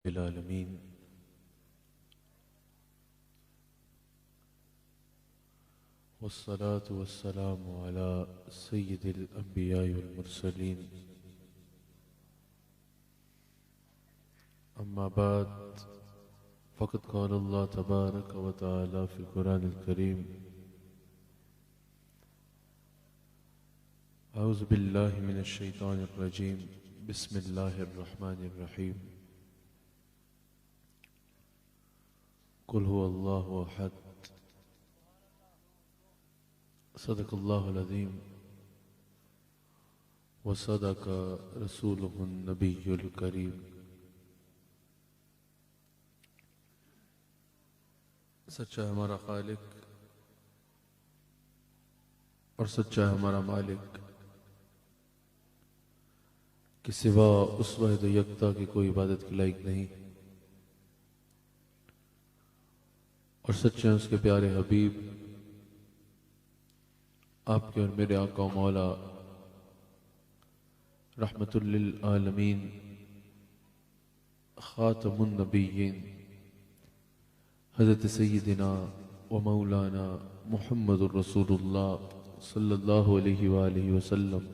العالمین والصلاة والسلام على سید الانبیاء والمرسلین اما بعد فقد قال اللہ تبارک و تعالی فی القرآن الکریم اعوذ باللہ من الشیطان الرجیم بسم اللہ الرحمن الرحیم قل هو اللہ احد صدق اللہ العظیم وصدق رسولہ النبی الکریم۔ سچا ہے ہمارا خالق اور سچا ہے ہمارا مالک کہ سوا اس واحد و یکتا کی کوئی عبادت کے لائق نہیں، اور سچے ہیں اس کے پیارے حبیب آپ کے اور میرے آقا و مولا رحمت للعالمین خاتم النبیین حضرت سیدنا و مولانا محمد الرسول اللہ صلی اللہ علیہ وآلہ وسلم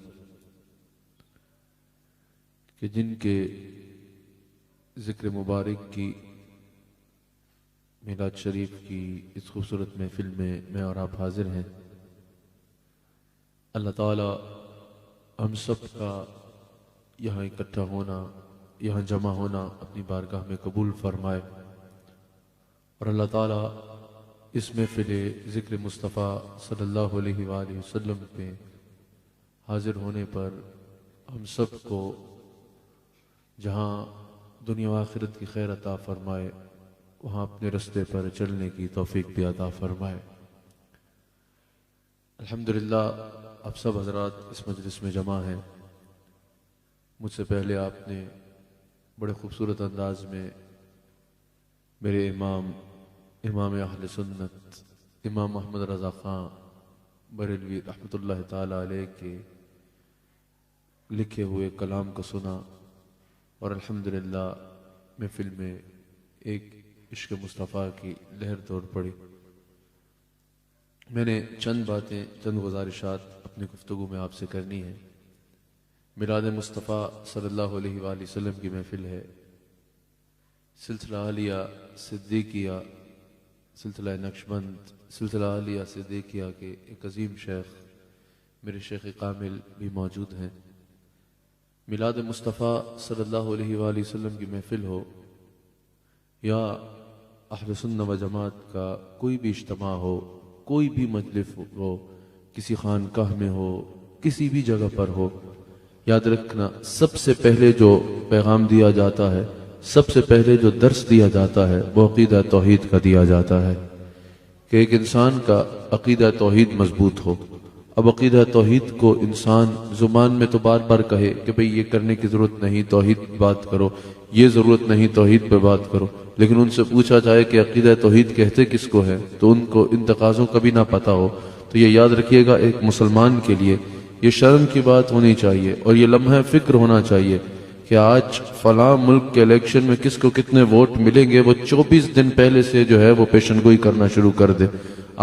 کہ جن کے ذکر مبارک کی میلاد شریف کی اس خوبصورت محفل میں اور آپ حاضر ہیں۔ اللہ تعالی ہم سب کا یہاں اکٹھا ہونا، یہاں جمع ہونا اپنی بارگاہ میں قبول فرمائے، اور اللہ تعالی اس محفل ذکر مصطفیٰ صلی اللہ علیہ وآلہ وسلم پہ حاضر ہونے پر ہم سب کو جہاں دنیا و آخرت کی خیر عطا فرمائے، وہاں اپنے رستے پر چلنے کی توفیق بھی عطا فرمائے۔ الحمدللہ آپ سب حضرات اس مجلس میں جمع ہیں۔ مجھ سے پہلے آپ نے بڑے خوبصورت انداز میں میرے امام اہل سنت امام محمد رضا خان بریلوی رحمۃ اللہ تعالی علیہ کے لکھے ہوئے کلام کو سنا، اور الحمدللہ محفل میں ایک عشق مصطفیٰ کی لہر دوڑ پڑی۔ میں نے چند گزارشات اپنی گفتگو میں آپ سے کرنی ہے۔ میلاد مصطفیٰ صلی اللہ علیہ وآلہ وسلم کی محفل ہے، سلسلہ عالیہ صدیقیہ، سلسلہ نقشبند، سلسلہ عالیہ صدیقیہ کے ایک عظیم شیخ میرے شیخ کامل بھی موجود ہیں۔ میلاد مصطفیٰ صلی اللہ علیہ وآلہ وسلم کی محفل ہو یا اہل سنت و جماعت کا کوئی بھی اجتماع ہو، کوئی بھی مجلس ہو، کسی خانقاہ میں ہو، کسی بھی جگہ پر ہو، یاد رکھنا سب سے پہلے جو پیغام دیا جاتا ہے، سب سے پہلے جو درس دیا جاتا ہے وہ عقیدہ توحید کا دیا جاتا ہے کہ ایک انسان کا عقیدہ توحید مضبوط ہو۔ اب عقیدہ توحید کو انسان زبان میں تو بار بار کہے کہ بھئی یہ کرنے کی ضرورت نہیں، توحید بات کرو، یہ ضرورت نہیں، توحید پہ بات کرو، لیکن ان سے پوچھا جائے کہ عقیدہ توحید کہتے کس کو ہے تو ان کو ان تقاضوں کا بھی نہ پتہ ہو۔ تو یہ یاد رکھیے گا، ایک مسلمان کے لیے یہ شرم کی بات ہونی چاہیے اور یہ لمحہ فکر ہونا چاہیے کہ آج فلاں ملک کے الیکشن میں کس کو کتنے ووٹ ملیں گے، وہ 24 دن پہلے سے جو ہے وہ پیشن گوئی کرنا شروع کر دے۔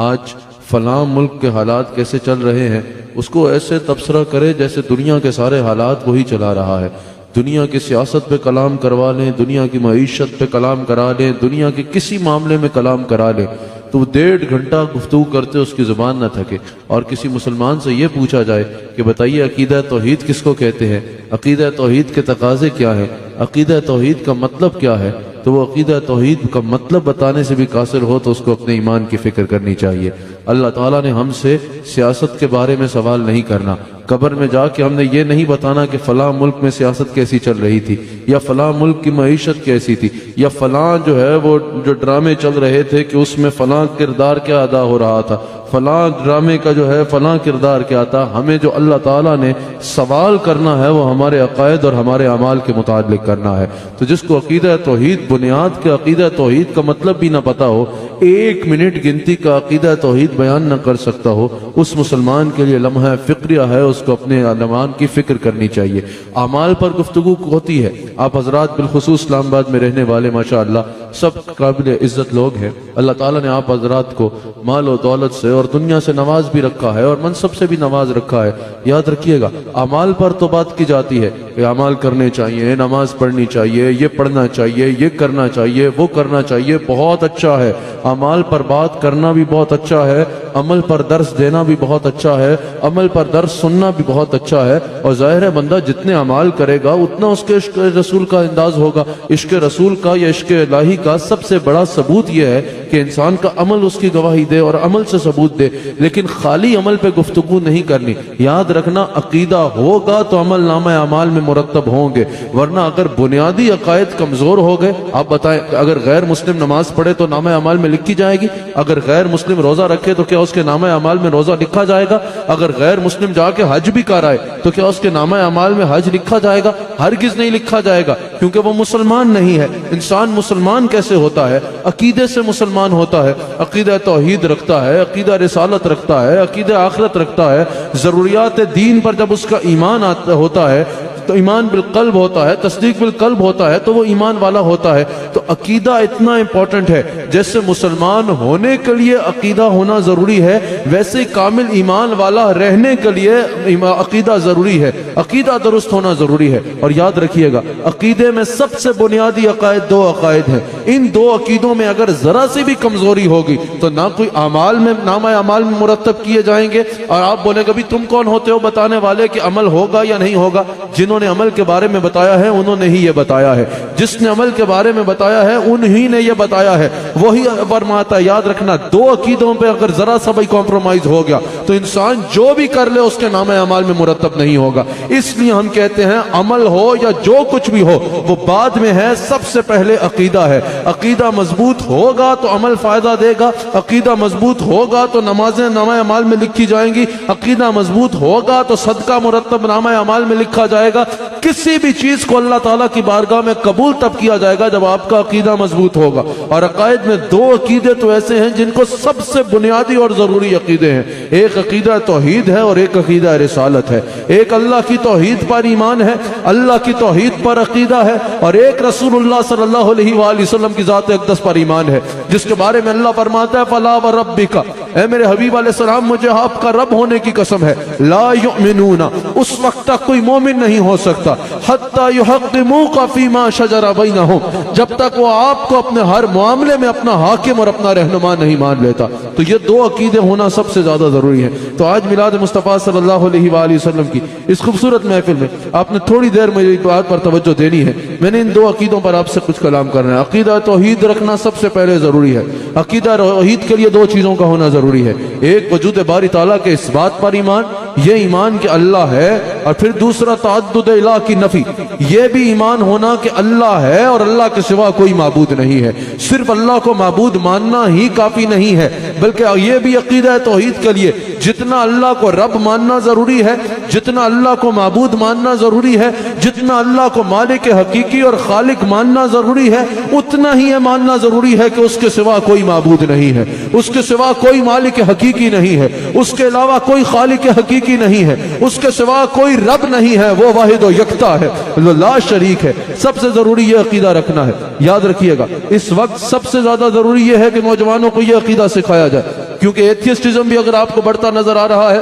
آج فلاں ملک کے حالات کیسے چل رہے ہیں اس کو ایسے تبصرہ کرے جیسے دنیا کے سارے حالات وہی چلا رہا ہے۔ دنیا کی سیاست پہ کلام کروا لیں، دنیا کی معیشت پہ کلام کرا لیں، دنیا کے کسی معاملے میں کلام کرا لیں تو وہ 1.5 گھنٹہ گفتگو کرتے اس کی زبان نہ تھکے۔ اور کسی مسلمان سے یہ پوچھا جائے کہ بتائیے عقیدہ توحید کس کو کہتے ہیں، عقیدہ توحید کے تقاضے کیا ہیں، عقیدہ توحید کا مطلب کیا ہے، تو وہ عقیدہ توحید کا مطلب بتانے سے بھی قاصر ہو تو اس کو اپنے ایمان کی فکر کرنی چاہیے۔ اللہ تعالیٰ نے ہم سے سیاست کے بارے میں سوال نہیں کرنا، قبر میں جا کے ہم نے یہ نہیں بتانا کہ فلاں ملک میں سیاست کیسی چل رہی تھی، یا فلاں ملک کی معیشت کیسی تھی، یا فلاں جو ہے وہ جو ڈرامے چل رہے تھے کہ اس میں فلاں کردار کیا ادا ہو رہا تھا، فلاں ڈرامے کا جو ہے فلاں کردار کیا تھا۔ ہمیں جو اللہ تعالیٰ نے سوال کرنا ہے وہ ہمارے عقائد اور ہمارے اعمال کے متعلق کرنا ہے۔ تو جس کو عقیدہ توحید بنیاد کے عقیدہ توحید کا مطلب بھی نہ پتا ہو، 1 منٹ گنتی کا عقیدہ توحید بیان نہ کر سکتا ہو، اس مسلمان کے لیے لمحہ فکریہ ہے، اس کو اپنے ایمان کی فکر کرنی چاہیے. اعمال پر گفتگو ہوتی ہے. آپ حضرات بالخصوص اسلام آباد میں رہنے والے ماشاءاللہ سب قابل عزت لوگ ہیں. اللہ تعالیٰ نے آپ حضرات کو مال و دولت سے اور دنیا سے نواز بھی رکھا ہے اور منصب سے بھی نواز رکھا ہے. یاد رکھیے گا اعمال پر تو بات کی جاتی ہے کہ اعمال کرنے چاہیے, نماز پڑھنی چاہیے, یہ پڑھنا چاہیے, یہ کرنا چاہیے, وہ کرنا چاہیے, بہت اچھا ہے. اعمال پر بات کرنا بھی بہت اچھا ہے, عمل پر درس دینا بھی بہت اچھا ہے, عمل پر درس سننا بھی بہت اچھا ہے. اور ظاہر ہے بندہ جتنے اعمال کرے گا اتنا اس کے عشق رسول کا انداز ہوگا. عشق رسول کا یا عشق الہی کا سب سے بڑا ثبوت یہ ہے کہ انسان کا عمل اس کی گواہی دے اور عمل سے ثبوت دے, لیکن خالی عمل پہ گفتگو نہیں کرنی. یاد رکھنا عقیدہ ہوگا تو عمل نامہ اعمال میں مرتب ہوں گے, ورنہ اگر بنیادی عقائد کمزور ہو گئے, آپ بتائیں اگر غیر مسلم نماز پڑھے تو نامہ اعمال میں لکھی جائے گی؟ اگر غیر مسلم روزہ رکھے تو کیا اس کے نامہ اعمال میں روزہ لکھا جائے گا؟ اگر غیر مسلم جا کے حج بھی کرائے تو کیا اس کے نامہ اعمال میں حج لکھا جائے گا؟ ہرگز نہیں لکھا جائے گا, کیونکہ وہ مسلمان نہیں ہے. انسان مسلمان کیسے ہوتا ہے؟ عقیدے سے مسلمان ہوتا ہے. عقیدہ توحید رکھتا ہے, عقیدہ رسالت رکھتا ہے, عقیدہ آخرت رکھتا ہے. ضروریات دین پر جب اس کا ایمان ہوتا ہے تو ایمان بالقلب ہوتا ہے, تصدیق بالقلب ہوتا ہے, تو وہ ایمان والا ہوتا ہے. تو عقیدہ اتنا امپورٹنٹ ہے. جیسے مسلمان ہونے کے لیے عقیدہ ہونا ضروری ہے, ویسے کامل ایمان والا رہنے کے لیے عقیدہ ضروری ہے. عقیدہ درست ہونا ضروری ہے. اور یاد رکھیے گا عقیدے میں سب سے بنیادی عقائد دو عقائد ہیں. ان دو عقیدوں میں اگر ذرا سی بھی کمزوری ہوگی تو نہ کوئی اعمال میں نامہ اعمال میں مرتب کیے جائیں گے, اور آپ بولیں گے بھی تم کون ہوتے ہو بتانے والے کہ عمل ہوگا یا نہیں ہوگا؟ جنہوں نے عمل کے بارے میں بتایا ہے انہوں نے ہی یہ بتایا ہے. جس نے عمل کے بارے میں بتایا ہے انہی نے یہ بتایا ہے. وہی فرماتا ہے. یاد رکھنا دو عقیدوں پہ اگر ذرا سا بھی کمپرومائز ہو گیا تو انسان جو بھی کر لے اس کے نامہ اعمال میں مرتب نہیں ہوگا. اس لیے ہم کہتے ہیں عمل ہو یا جو کچھ بھی ہو وہ بعد میں ہے, سب سے پہلے عقیدہ ہے. عقیدہ مضبوط ہوگا تو عمل فائدہ دے گا. عقیدہ مضبوط ہوگا تو نمازیں نامہ اعمال میں لکھی جائیں گی. عقیدہ مضبوط ہوگا تو صدقہ مرتب نامہ اعمال میں لکھا جائے گا. کسی بھی چیز کو اللہ تعالیٰ کی بارگاہ میں قبول تب کیا جائے گا جب آپ کا عقیدہ مضبوط ہوگا. اور عقائد میں دو عقیدے تو ایسے ہیں جن کو سب سے بنیادی اور ضروری عقیدے ہیں. ایک عقیدہ توحید ہے اور ایک عقیدہ رسالت ہے. ایک اللہ کی توحید پر ایمان ہے, اللہ کی توحید پر عقیدہ ہے, اور ایک رسول اللہ صلی اللہ علیہ وآلہ وسلم کی ذات اقدس پر ایمان ہے, جس کے بارے میں اللہ فرماتا ہے فلا وربک, اے میرے حبیب علیہ السلام مجھے آپ کا رب ہونے کی قسم ہے, لا یؤمنون, اس وقت تک کوئی مومن نہیں ہو سکتا, حتی یحکموک فیما شجر بینہم, جب تک وہ آپ کو اپنے ہر معاملے میں اپنا حاکم اور اپنا رہنما نہیں مان لیتا. تو یہ دو عقیدے ہونا سب سے زیادہ ضروری ہے. تو آج میلاد مصطفیٰ صلی اللہ علیہ وآلہ وسلم کی اس خوبصورت محفل میں آپ نے تھوڑی دیر میری بات پر توجہ دینی ہے. میں نے ان دو عقیدوں پر آپ سے کچھ کلام کرنا ہے. عقیدہ توحید رکھنا سب سے پہلے ضروری ہے. عقیدہ توحید کے لیے دو چیزوں کا ہونا ضروری ہے. ایک وجود باری تعالیٰ کے اس بات پر ایمان, یہ ایمان کہ اللہ ہے, اور پھر دوسرا تعدد الہ کی نفی, یہ بھی ایمان ہونا کہ اللہ ہے اور اللہ کے سوا کوئی معبود نہیں ہے. صرف اللہ کو معبود ماننا ہی کافی نہیں ہے, بلکہ یہ بھی عقیدہ توحید کے لیے جتنا اللہ کو رب ماننا ضروری ہے, جتنا اللہ کو معبود ماننا ضروری ہے, جتنا اللہ کو مالک حقیقی اور خالق ماننا ضروری ہے, اتنا ہی یہ ماننا ضروری ہے کہ اس کے سوا کوئی معبود نہیں ہے, اس کے سوا کوئی مالک حقیقی نہیں ہے, اس کے علاوہ کوئی خالق حقیقی نہیں ہے, اس کے سوا کوئی رب نہیں ہے, وہ واحد و یکتا ہے, لا شریک ہے. سب سے ضروری یہ عقیدہ رکھنا ہے. یاد رکھیے گا اس وقت سب سے زیادہ ضروری یہ ہے کہ نوجوانوں کو یہ عقیدہ سکھایا جائے, کیونکہ ایتھیسٹزم بھی اگر آپ کو بڑھتا نظر آ رہا ہے,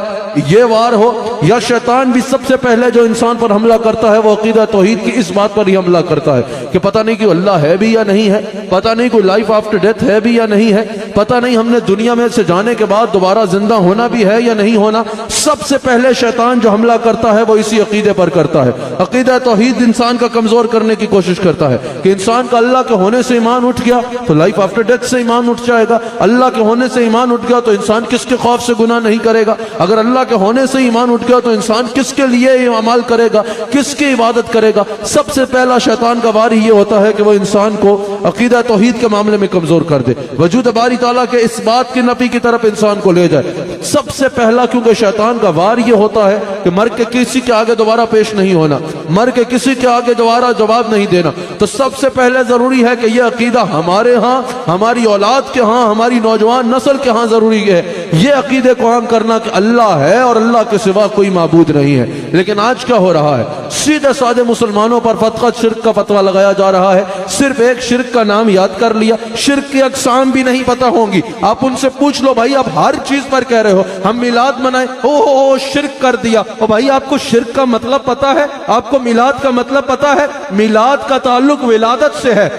یہ وار ہو یا شیطان بھی سب سے پہلے جو انسان پر حملہ کرتا ہے وہ عقیدہ توحید کی اس بات پر ہی حملہ کرتا ہے کہ پتہ نہیں کہ اللہ ہے بھی یا نہیں ہے, پتہ نہیں کوئی لائف آفٹر ڈیتھ ہے بھی یا نہیں ہے, پتہ نہیں ہم نے دنیا میں سے جانے کے بعد دوبارہ زندہ ہونا بھی ہے یا نہیں ہونا. سب سے پہلے شیطان جو حملہ کرتا ہے وہ اسی عقیدے پر کرتا ہے. عقیدہ توحید انسان کا کمزور کرنے کی کوشش کرتا ہے کہ انسان کا اللہ کے ہونے سے ایمان اٹھ گیا تو لائف آفٹر ڈیتھ سے ایمان اٹھ جائے گا, اللہ کے ہونے سے ایمان اٹھ گیا تو انسان کس کے خوف سے گناہ نہیں کرے گا, اگر اللہ کے ہونے سے ایمان اٹھ گیا تو انسان کس کے لیے عمل کرے گا, کس کی عبادت کرے گا. سب سے پہلا شیطان کا وار یہ ہوتا ہے کہ وہ انسان کو عقیدہ توحید کے معاملے میں کمزور کر دے, وجود باری تعالیٰ کے اس بات کی نفی کی طرف انسان کو لے جائے. سب سے پہلا کیونکہ شیطان کا وار یہ ہوتا ہے کہ مر کے کسی کے آگے دوبارہ پیش نہیں ہونا, مر کے کسی کے آگے دوبارہ جواب نہیں دینا. تو سب سے پہلے ضروری ہے کہ یہ عقیدہ ہمارے ہاں, ہماری اولاد کے ہاں, ہماری نوجوان نسل کے ہاں ضروری ہے یہ عقیدے کو عام کرنا کہ اللہ ہے اور اللہ کے سوا کوئی معبود نہیں ہے۔ لیکن آج کیا ہو رہا ہے؟ سیدھے سادے مسلمانوں پر فقط شرک کا فتویٰ لگایا جا رہا ہے۔ صرف ایک شرک کا نام یاد کر لیا، شرک کی اقسام بھی نہیں پتہ ہوں گی۔ آپ ان سے پوچھ لو بھائی آپ ہر چیز پر کہہ رہے ہو ہم میلاد منائیں، او شرک کر دیا۔ اور بھائی آپ کو شرک کا مطلب پتہ ہے؟ آپ کو میلاد کا مطلب پتہ ہے؟ میلاد کا تعلق ولادت سے ہے۔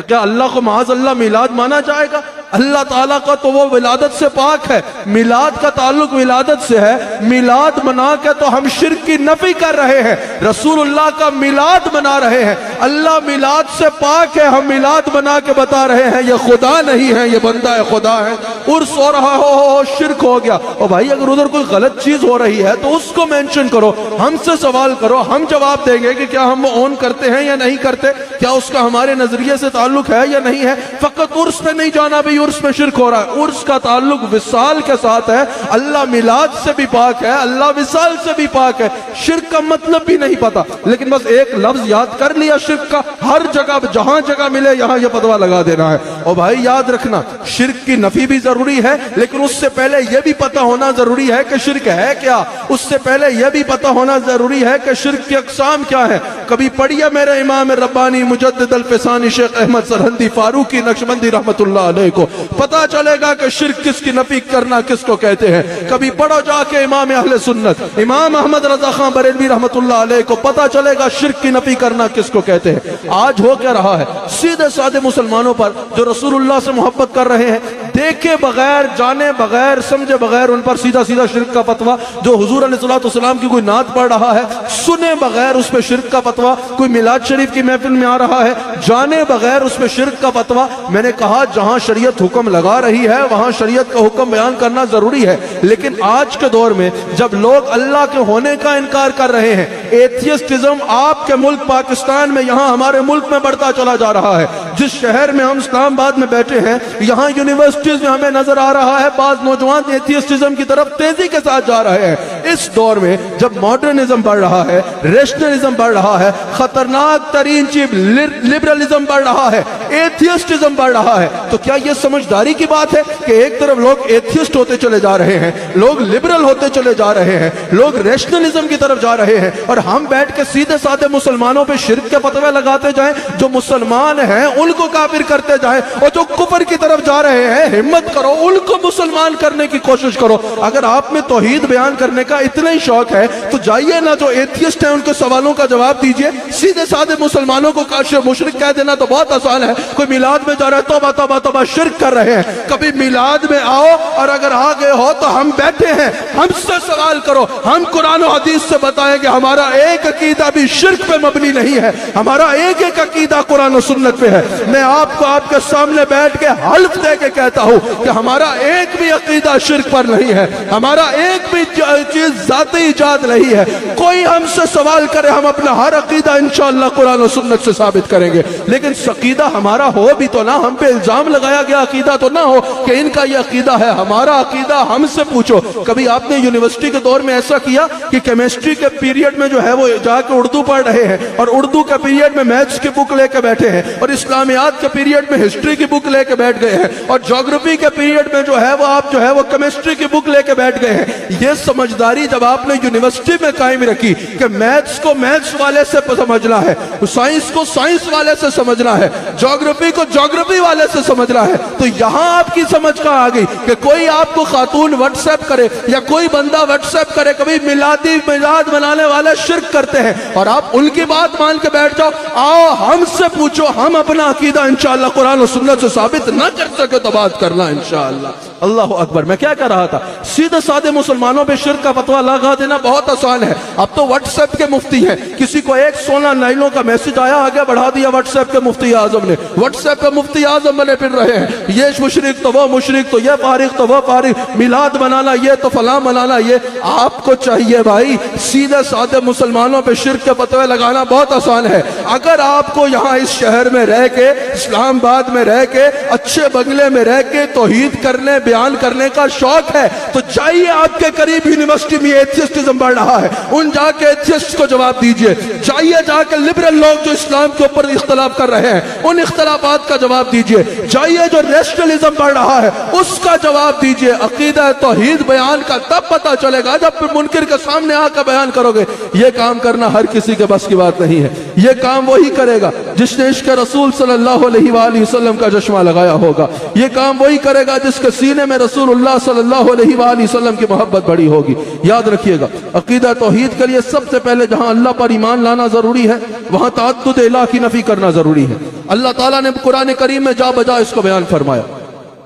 کیا اللہ کو معاذ اللہ میلاد مانا جائے گا؟ اللہ تعالیٰ کا تو وہ ولادت سے پاک ہے، میلاد کا تعلق ولادت سے ہے۔ میلاد منا کے تو ہم شرک کی نفی کر رہے ہیں، رسول اللہ کا میلاد منا رہے ہیں۔ اللہ میلاد سے پاک ہے، ہم میلاد منا کے بتا رہے ہیں یہ خدا نہیں ہے، یہ بندہ خدا ہے۔ عرس ہو رہا ہو شرک ہو گیا۔ اور بھائی اگر ادھر کوئی غلط چیز ہو رہی ہے تو اس کو مینشن کرو، ہم سے سوال کرو، ہم جواب دیں گے کہ کیا ہم وہ اون کرتے ہیں یا نہیں کرتے، کیا اس کا ہمارے نظریے سے تعلق ہے یا نہیں ہے۔ فقط عرس پہ نہیں جانا بھی عرس میں شرک ہو رہا ہے، عرس کا تعلق وصال کے ساتھ ہے۔ اللہ میلاد سے بھی پاک ہے، اللہ وصال سے بھی پاک ہے۔ شرک کا مطلب بھی نہیں پتا، لیکن بس ایک لفظ یاد کر لیا شرک کا، ہر جگہ جہاں جگہ ملے یہاں یہ فتویٰ لگا دینا ہے۔ اور بھائی یاد رکھنا شرک کی نفی بھی ضروری ہے، لیکن اس سے پہلے یہ بھی پتہ ہونا ضروری ہے کہ شرک ہے کیا۔ اس سے پہلے یہ بھی پتہ ہونا ضروری ہے کہ شرک کی اقسام کیا ہے۔ کبھی پڑھیے میرے امام ربانی مجدد الفسانی شیخ احمد سرہندی فاروقی نقشبندی رحمت اللہ علیہ کو پتہ چلے گا کہ شرک کس کی نفی کرنا کس کو کہتے ہیں۔ کبھی پڑھو جا کے امام اہل سنت امام احمد رضا خان بریلوی رحمت اللہ علیہ کو پتہ چلے گا شرک کی نفی کرنا کس کو کہتے ہیں۔ آج ہو کیا رہا ہے؟ سیدھے سادے مسلمانوں پر جو رسول اللہ سے محبت کر رہے ہیں، دیکھے بغیر جانے بغیر سمجھے بغیر ان پر سیدھا سیدھا شرک کا فتویٰ، جو حضور علیہ الصلوۃ والسلام کی کوئی نعت پڑھ رہا ہے سنے بغیر اس پہ شرک کا فتویٰ، کوئی میلاد شریف کی محفل میں آ رہا ہے جانے بغیر اس پہ شرک کا فتویٰ۔ میں نے کہا جہاں شریعت حکم لگا رہی ہے وہاں شریعت کا حکم بیان کرنا ضروری ہے، لیکن آج کے دور میں جب لوگ اللہ کے ہونے کا انکار کر رہے ہیں، ایتھیسٹزم آپ کے ملک پاکستان میں یہاں ہمارے ملک میں بڑھتا چلا جا رہا ہے۔ جس شہر میں ہم اسلام آباد میں بیٹھے ہیں یہاں یونیورسٹیز میں ہمیں نظر آ رہا ہے بعض نوجوان ایتھیسٹزم کی طرف تیزی کے ساتھ جا رہے ہیں۔ اس دور میں جب ماڈرنزم بڑھ رہا ہے، ریشنلزم بڑھ رہا ہے، خطرناک ترین چیز لبرلزم بڑھ رہا ہے، ایتھیسٹزم بڑھ رہا ہے، تو کیا یہ سمجھداری کی بات ہے کہ ایک طرف لوگ ایتھیسٹ ہوتے چلے جا رہے ہیں، لوگ لبرل ہوتے چلے جا رہے ہیں، لوگ ریشنلزم کی طرف جا رہے ہیں، اور ہم بیٹھ کے سیدھے سادے مسلمانوں پہ شرک کے فتوے لگاتے جائیں؟ جو مسلمان ہیں ان کو کافر کرتے جائیں، اور جو کفر کی طرف جا رہے ہیں ہمت کرو ان کو مسلمان کرنے کی کوشش کرو۔ اگر آپ میں توحید بیان کرنے کا اتنا ہی شوق ہے تو جائیے نا جو ایتھیسٹ ہیں ان کے سوالوں کا جواب دیجئے۔ سیدھے سادے مسلمانوں کو کافر مشرک کہہ دینا تو بہت آسان ہے۔ کوئی میلاد میں جا رہا ہے توبہ توبہ توبہ شرک کر رہے ہیں۔ کبھی میلاد میں آؤ اور اگر آ گئے ہو تو ہم بیٹھے ہیں، ہم سے سوال کرو، ہم قرآن و حدیث سے بتائیں کہ ہمارا ایک عقیدہ بھی شرک پہ مبنی نہیں ہے، ہمارا ایک ایک عقیدہ قرآن و سنت پہ ہے۔ میں آپ کو آپ کے سامنے بیٹھ کے حلف دے کے کہتا ہوں کہ ہمارا ایک بھی عقیدہ شرک پر نہیں ہے، ہمارا ایک بھی چیز ذاتی ایجاد نہیں ہے۔ کوئی ہم سے سوال کرے ہم اپنا ہر عقیدہ انشاءاللہ قرآن و سنت سے ثابت کریں گے، لیکن عقیدہ ہمارا ہو بھی تو نہ، ہم پہ الزام لگایا گیا عقیدہ تو نہ ہو کہ ان کا یہ عقیدہ ہے، ہمارا عقیدہ ہم سے پوچھو۔ کبھی آپ نے یونیورسٹی کے دور میں ایسا کیا کہ کیمسٹری کے پیریڈ میں جو ہے وہ جا کے اردو پڑھ رہے ہیں اور اردو کے پیریڈ میں میتھس کی بک لے کے بیٹھے ہیں، اور اسلامیات کے پیریڈ میں ہسٹری کی بک لے کے بیٹھ گئے ہیں، اور جغرافی کے پیریڈ میں جو ہے وہ آپ جو ہے وہ کیمسٹری کی بک لے کے بیٹھ گئے ہیں؟ یہ سمجھداری جب آپ نے یونیورسٹی میں قائم رکھی کہ میتھس کو میتھس والے سے سمجھنا ہے، سائنس کو سائنس والے سے سمجھنا ہے، جغرافی کو جغرافی والے سے سمجھنا ہے، تو یہاں آپ کی سمجھ کا آ گئی کہ کوئی آپ کو خاتون واٹس ایپ کرے یا کوئی بندہ واٹس ایپ کرے، کبھی میلاد منانے والے شرک کرتے ہیں اور آپ ان کی بات مان کے بیٹھ جاؤ۔ آؤ ہم سے پوچھو، ہم اپنا عقیدہ انشاءاللہ قرآن و سنت سے ثابت نہ کر سکے تو بات کرنا انشاءاللہ۔ اللہ اکبر۔ میں کیا کہہ رہا تھا؟ سیدھے سادے مسلمانوں پہ شرک کا فتویٰ لگا دینا بہت آسان ہے۔ اب تو واٹس ایپ کے مفتی ہیں، کسی کو ایک 16 لائنوں کا میسج آیا آگے بڑھا دیا واٹس ایپ کے مفتی اعظم نے، واٹس ایپ پہ مفتی اعظم بنے پھر رہے ہیں، یہ مشرک تو وہ مشرک، تو یہ فارغ تو وہ فارغ، میلاد منانا یہ تو فلاں منانا یہ۔ آپ کو چاہیے بھائی سیدھے سادے مسلمانوں پہ شرک کے فتوے لگانا بہت آسان ہے۔ اگر آپ کو یہاں اس شہر میں رہ کے، اسلام آباد میں رہ کے، اچھے بنگلے میں رہ کے توحید کرنے بیان کرنے کا شوق ہے تو جائیے آپ کے قریب یونیورسٹی میں ایتھیسٹزم بڑھ رہا ہے، ان جا کے ایتھیسٹ کو جواب دیجئے، جائیے جا کے لبرل لوگ جو اسلام کے اوپر اختلاف کر رہے ہیں ان اختلافات کا جواب دیجئے، جائیے جو ریشنلزم بڑھ رہا ہے اس کا جواب دیجئے۔ عقیدہ توحید بیان کا تب پتہ چلے گا جب پھر منکر کے سامنے آ کر بیان کرو گے۔ یہ کام کرنا ہر کسی کے بس کی بات نہیں ہے، یہ کام وہی کرے گا جس نے عشق رسول صلی اللہ علیہ وآلہ وسلم کا چشمہ لگایا ہوگا، یہ کام وہی کرے گا جس کے سینے میں رسول اللہ صلی اللہ علیہ وآلہ وسلم کی محبت بڑی ہوگی۔ یاد رکھیے گا عقیدہ توحید کے لیے سب سے پہلے جہاں اللہ پر ایمان لانا ضروری ہے وہاں تعدد الہ کی نفی کرنا ضروری ہے۔ اللہ تعالیٰ نے قرآن کریم میں جا بجا اس کو بیان فرمایا۔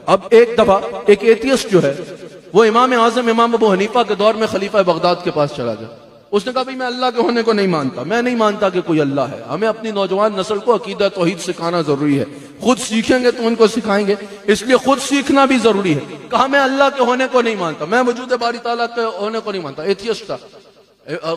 اب ایک دفعہ ایک ایتھیسٹ جو ہے وہ امام اعظم امام ابو حنیفہ کے دور میں خلیفہ بغداد کے پاس چلا گیا، اس نے کہا بھئی میں اللہ کے ہونے کو نہیں مانتا، میں نہیں مانتا کہ کوئی اللہ ہے، ہمیں اپنی نوجوان نسل کو عقیدہ توحید سکھانا ضروری ہے، خود سیکھیں گے تو ان کو سکھائیں گے، اس لیے خود سیکھنا بھی ضروری ہے۔ کہا میں اللہ کے ہونے کو نہیں مانتا، میں وجود باری تعالیٰ کے ہونے کو نہیں مانتا، ایتھیسٹ تھا۔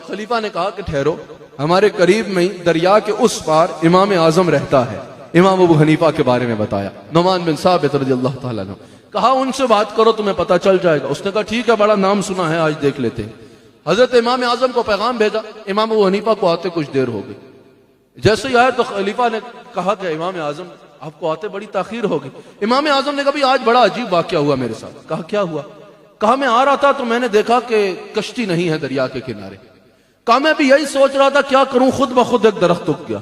خلیفہ نے کہا کہ ٹھہرو، ہمارے قریب میں دریا کے اس پار امام اعظم رہتا ہے، امام ابو حنیفہ کے بارے میں بتایا، نعمان بن ثابت رضی اللہ تعالیٰ عنہ، کہا ان سے بات کرو تمہیں پتہ چل جائے گا۔ اس نے کہا ٹھیک ہے، بڑا نام سنا ہے، آج دیکھ لیتے ہیں۔ حضرت امام اعظم کو پیغام بھیجا، امام ابو حنیفہ کو آتے کچھ دیر ہو گئی، جیسے ہی آئے تو خلیفہ نے کہا کہ امام اعظم آپ کو آتے بڑی تاخیر ہو گئی۔ امام اعظم نے کہا بھی آج بڑا عجیب واقعہ ہوا میرے ساتھ۔ کہا کیا ہوا؟ کہا میں آ رہا تھا تو میں نے دیکھا کہ کشتی نہیں ہے دریا کے کنارے۔ کہا میں بھی یہی سوچ رہا تھا کیا کروں، خود بخود ایک درخت اگ گیا،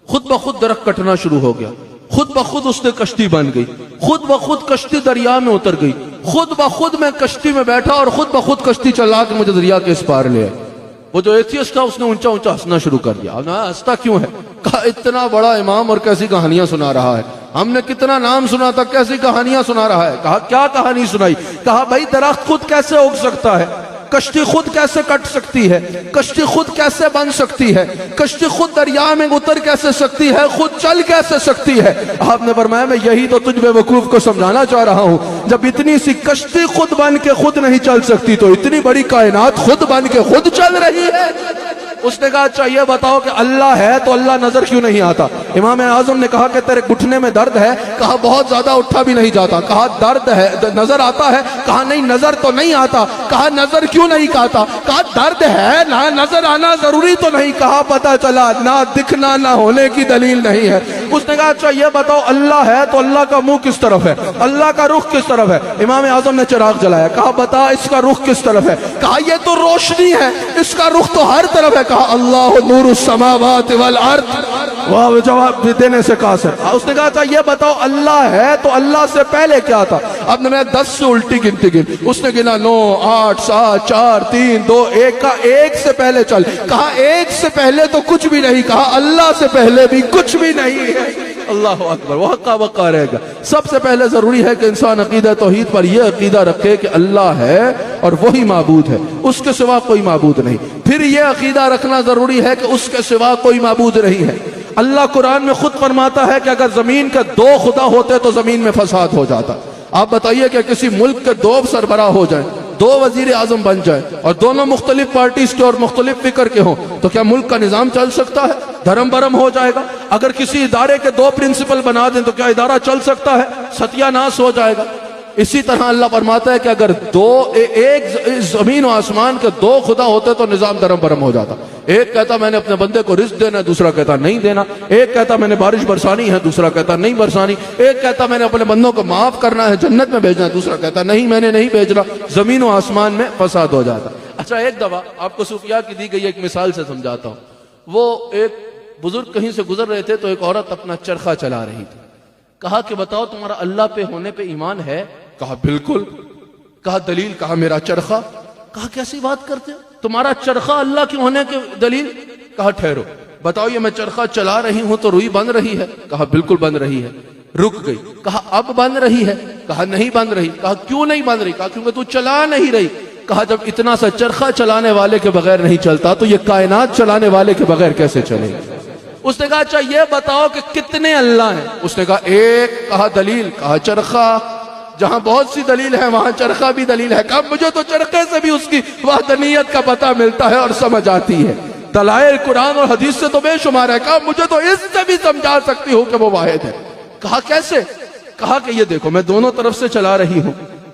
خود بخود درخت کٹنا شروع ہو گیا، خود بخود اس نے کشتی بن گئی، خود بخود کشتی دریا میں اتر گئی، خود بخود میں کشتی میں بیٹھا اور خود بخود کشتی چلا کے مجھے دریا کے اس پار لے آئے۔ وہ جو ایتھیسٹ تھا اس نے اونچا اونچا ہنسنا شروع کر دیا۔ ہنستا کیوں ہے؟ کہا اتنا بڑا امام اور کیسی کہانیاں سنا رہا ہے، ہم نے کتنا نام سنا تھا، کیسی کہانیاں سنا رہا ہے۔ کہا کیا کہانی سنائی؟ کہا بھائی درخت خود کیسے اگ سکتا ہے، کشتی خود کیسے کٹ سکتی ہے، کشتی خود کیسے بن سکتی ہے، کشتی خود دریا میں اتر کیسے سکتی ہے، خود چل کیسے سکتی ہے۔ آپ نے فرمایا میں یہی تو تجھ بے وقوف کو سمجھانا چاہ رہا ہوں، جب اتنی سی کشتی خود بن کے خود نہیں چل سکتی تو اتنی بڑی کائنات خود بن کے خود چل رہی ہے۔ اس نے کہا اچھا یہ بتاؤ کہ اللہ ہے تو اللہ نظر کیوں نہیں آتا؟ امام اعظم نے کہا کہ تیرے گھٹنے میں درد ہے؟ کہا بہت زیادہ اٹھا بھی نہیں جاتا۔ کہا درد ہے، نظر آتا ہے؟ کہا نہیں نظر تو نہیں آتا۔ کہا نظر کیوں نہیں آتا؟ کہا درد ہے نہ نظر آنا ضروری تو نہیں۔ کہا پتہ چلا نہ دکھنا نہ ہونے کی دلیل نہیں ہے۔ اس نے کہا اچھا یہ بتاؤ اللہ ہے تو اللہ کا منہ کس طرف ہے، اللہ کا رخ کس طرف ہے؟ امام اعظم نے چراغ جلایا، کہا بتا اس کا رخ کس طرف ہے؟ کہا یہ تو روشنی ہے، اس کا رخ تو ہر طرف ہے۔ کہا اللہ نور السماوات والارض، واہ جواب دینے سے قاصر۔ اس نے کہا تھا یہ بتاؤ اللہ ہے تو اللہ سے پہلے کیا تھا؟ اب نے میں 10 سے الٹی گنتی گن، اس نے گنا 9 8 7 4 3 2 1 کا ایک سے پہلے چل۔ کہا ایک سے پہلے تو کچھ بھی نہیں، کہا اللہ سے پہلے بھی کچھ بھی نہیں ہے۔ اللہ اکبر، وہ حقا بقا رہے گا۔ سب سے پہلے ضروری ہے کہ انسان عقیدہ توحید پر یہ عقیدہ رکھے کہ اللہ ہے اور وہی معبود ہے، اس کے سوا کوئی معبود نہیں۔ پھر یہ عقیدہ رکھنا ضروری ہے کہ اس کے سوا کوئی معبود نہیں ہے۔ اللہ قرآن میں خود فرماتا ہے کہ اگر زمین کے 2 خدا ہوتے تو زمین میں فساد ہو جاتا۔ آپ بتائیے کہ کسی ملک کے 2 سربراہ ہو جائیں، 2 وزیر اعظم بن جائیں اور دونوں مختلف پارٹیز کے اور مختلف فکر کے ہوں تو کیا ملک کا نظام چل سکتا ہے؟ دھرم برم ہو جائے گا۔ اگر کسی ادارے کے 2 پرنسپل بنا دیں تو کیا ادارہ چل سکتا ہے؟ ستیہ ناس ہو جائے گا۔ اسی طرح اللہ فرماتا ہے کہ اگر ایک زمین و آسمان کے 2 خدا ہوتے تو نظام دھرم برم ہو جاتا۔ ایک کہتا میں نے اپنے بندے کو رزق دینا ہے، دوسرا کہتا نہیں دینا۔ ایک کہتا میں نے بارش برسانی ہے، دوسرا کہتا نہیں برسانی۔ ایک کہتا میں نے اپنے بندوں کو معاف کرنا ہے، جنت میں بھیجنا ہے، دوسرا کہتا نہیں میں نے نہیں بھیجنا۔ زمین و آسمان میں فساد ہو جاتا۔ اچھا ایک دفعہ آپ کو صوفیاء کی دی گئی ایک مثال سے سمجھاتا ہوں۔ وہ ایک بزرگ کہیں سے گزر رہے تھے تو ایک عورت اپنا چرخہ چلا رہی تھی۔ کہا کہ بتاؤ تمہارا اللہ پہ ہونے پہ ایمان ہے؟ کہا بالکل۔ کہا دلیل؟ کہا میرا چرخہ۔ کہا کیسی بات کرتے ہو، تمہارا چرخہ اللہ کے ہونے کی دلیل؟ کہا ٹھہرو بتاؤ یہ میں چرخہ چلا رہی ہوں تو روئی بن رہی ہے؟ کہا بالکل بن رہی ہے۔ رک گئی۔ کہا اب بن رہی ہے؟ کہا نہیں بن رہی۔ کہا کیوں نہیں بن رہی؟ کہا کیونکہ تو چلا نہیں رہی۔ کہا جب اتنا سا چرخہ چلانے والے کے بغیر نہیں چلتا تو یہ کائنات چلانے والے کے بغیر کیسے چلے گا؟ اس نے کہا اچھا یہ بتاؤ کہ کتنے اللہ ہیں؟ اس نے کہا ایک۔ کہا دلیل؟ کہا چرخہ۔ جہاں بہت سی دلیل ہے وہاں چرخہ بھی دلیل ہے۔ کہا مجھے تو چرخے سے بھی اس کی وحدانیت کا پتہ ملتا ہے اور سمجھ آتی ہے، دلائل قرآن اور حدیث سے تو بے شمار ہے۔ کہا مجھے تو اس سے بھی سمجھا سکتی ہوں کہ وہ واحد ہے۔ کہا کیسے؟ کہا کہ یہ دیکھو میں دونوں طرف سے چلا رہی ہوں،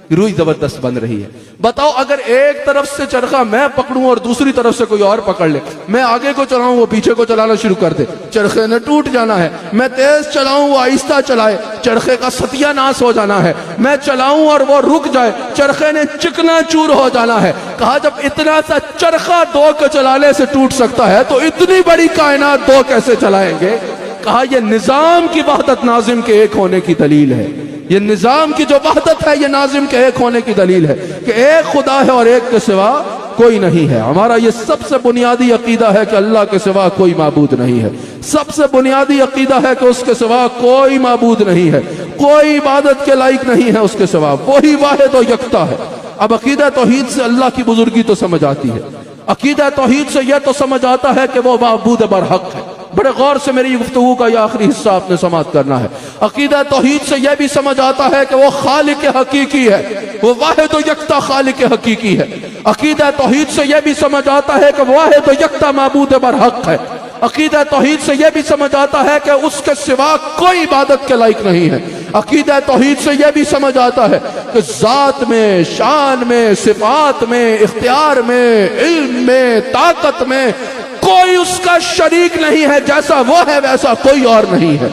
روح زبردست بن رہی ہے. بتاؤ اگر ایک طرف سے چرخہ میں پکڑوں اور دوسری طرف سے کوئی اور پکڑ لے, میں آگے کو چلاؤں وہ پیچھے کو چلانا شروع کر دے, چرخے نے ٹوٹ جانا ہے. میں تیز چلاؤں وہ آہستہ چلائے, چرخے کا ستیہ ناس ہو جانا ہے. میں چلاؤں اور وہ رک جائے, چرخے نے چکنا چور ہو جانا ہے. کہا جب اتنا سا چرخہ دو کے چلانے سے ٹوٹ سکتا ہے تو اتنی بڑی کائنات دو کیسے چلائیں گے؟ کہا یہ نظام کی وحدت ناظم کے ایک ہونے کی دلیل ہے. یہ نظام کی جو وحدت ہے یہ ناظم کے ایک ہونے کی دلیل ہے کہ ایک خدا ہے اور ایک کے سوا کوئی نہیں ہے. ہمارا یہ سب سے بنیادی عقیدہ ہے کہ اللہ کے سوا کوئی معبود نہیں ہے. سب سے بنیادی عقیدہ ہے کہ اس کے سوا کوئی معبود نہیں ہے, کوئی عبادت کے لائق نہیں ہے اس کے سوا, وہی واحد و یکتا ہے. اب عقیدہ توحید سے اللہ کی بزرگی تو سمجھ آتی ہے, عقیدہ توحید سے یہ تو سمجھ آتا ہے کہ وہ معبود برحق ہے. بڑے غور سے میری گفتگو کا یہ آخری حصہ آپ نے سماعت کرنا ہے. عقیدہ توحید سے یہ بھی سمجھ آتا ہے کہ وہ خالق حقیقی ہے, وہ واحد و یکتا خالق حقیقی ہے. عقیدہ توحید سے یہ بھی سمجھ آتا ہے کہ واحد و یکتا معبود برحق ہے. عقیدہ توحید سے یہ بھی سمجھ آتا ہے کہ اس کے سوا کوئی عبادت کے لائق نہیں ہے. عقیدہ توحید سے یہ بھی سمجھ آتا ہے کہ ذات میں, شان میں, صفات میں, اختیار میں, علم میں, طاقت میں کوئی اس کا شریک نہیں ہے. جیسا وہ ہے ویسا کوئی اور نہیں ہے.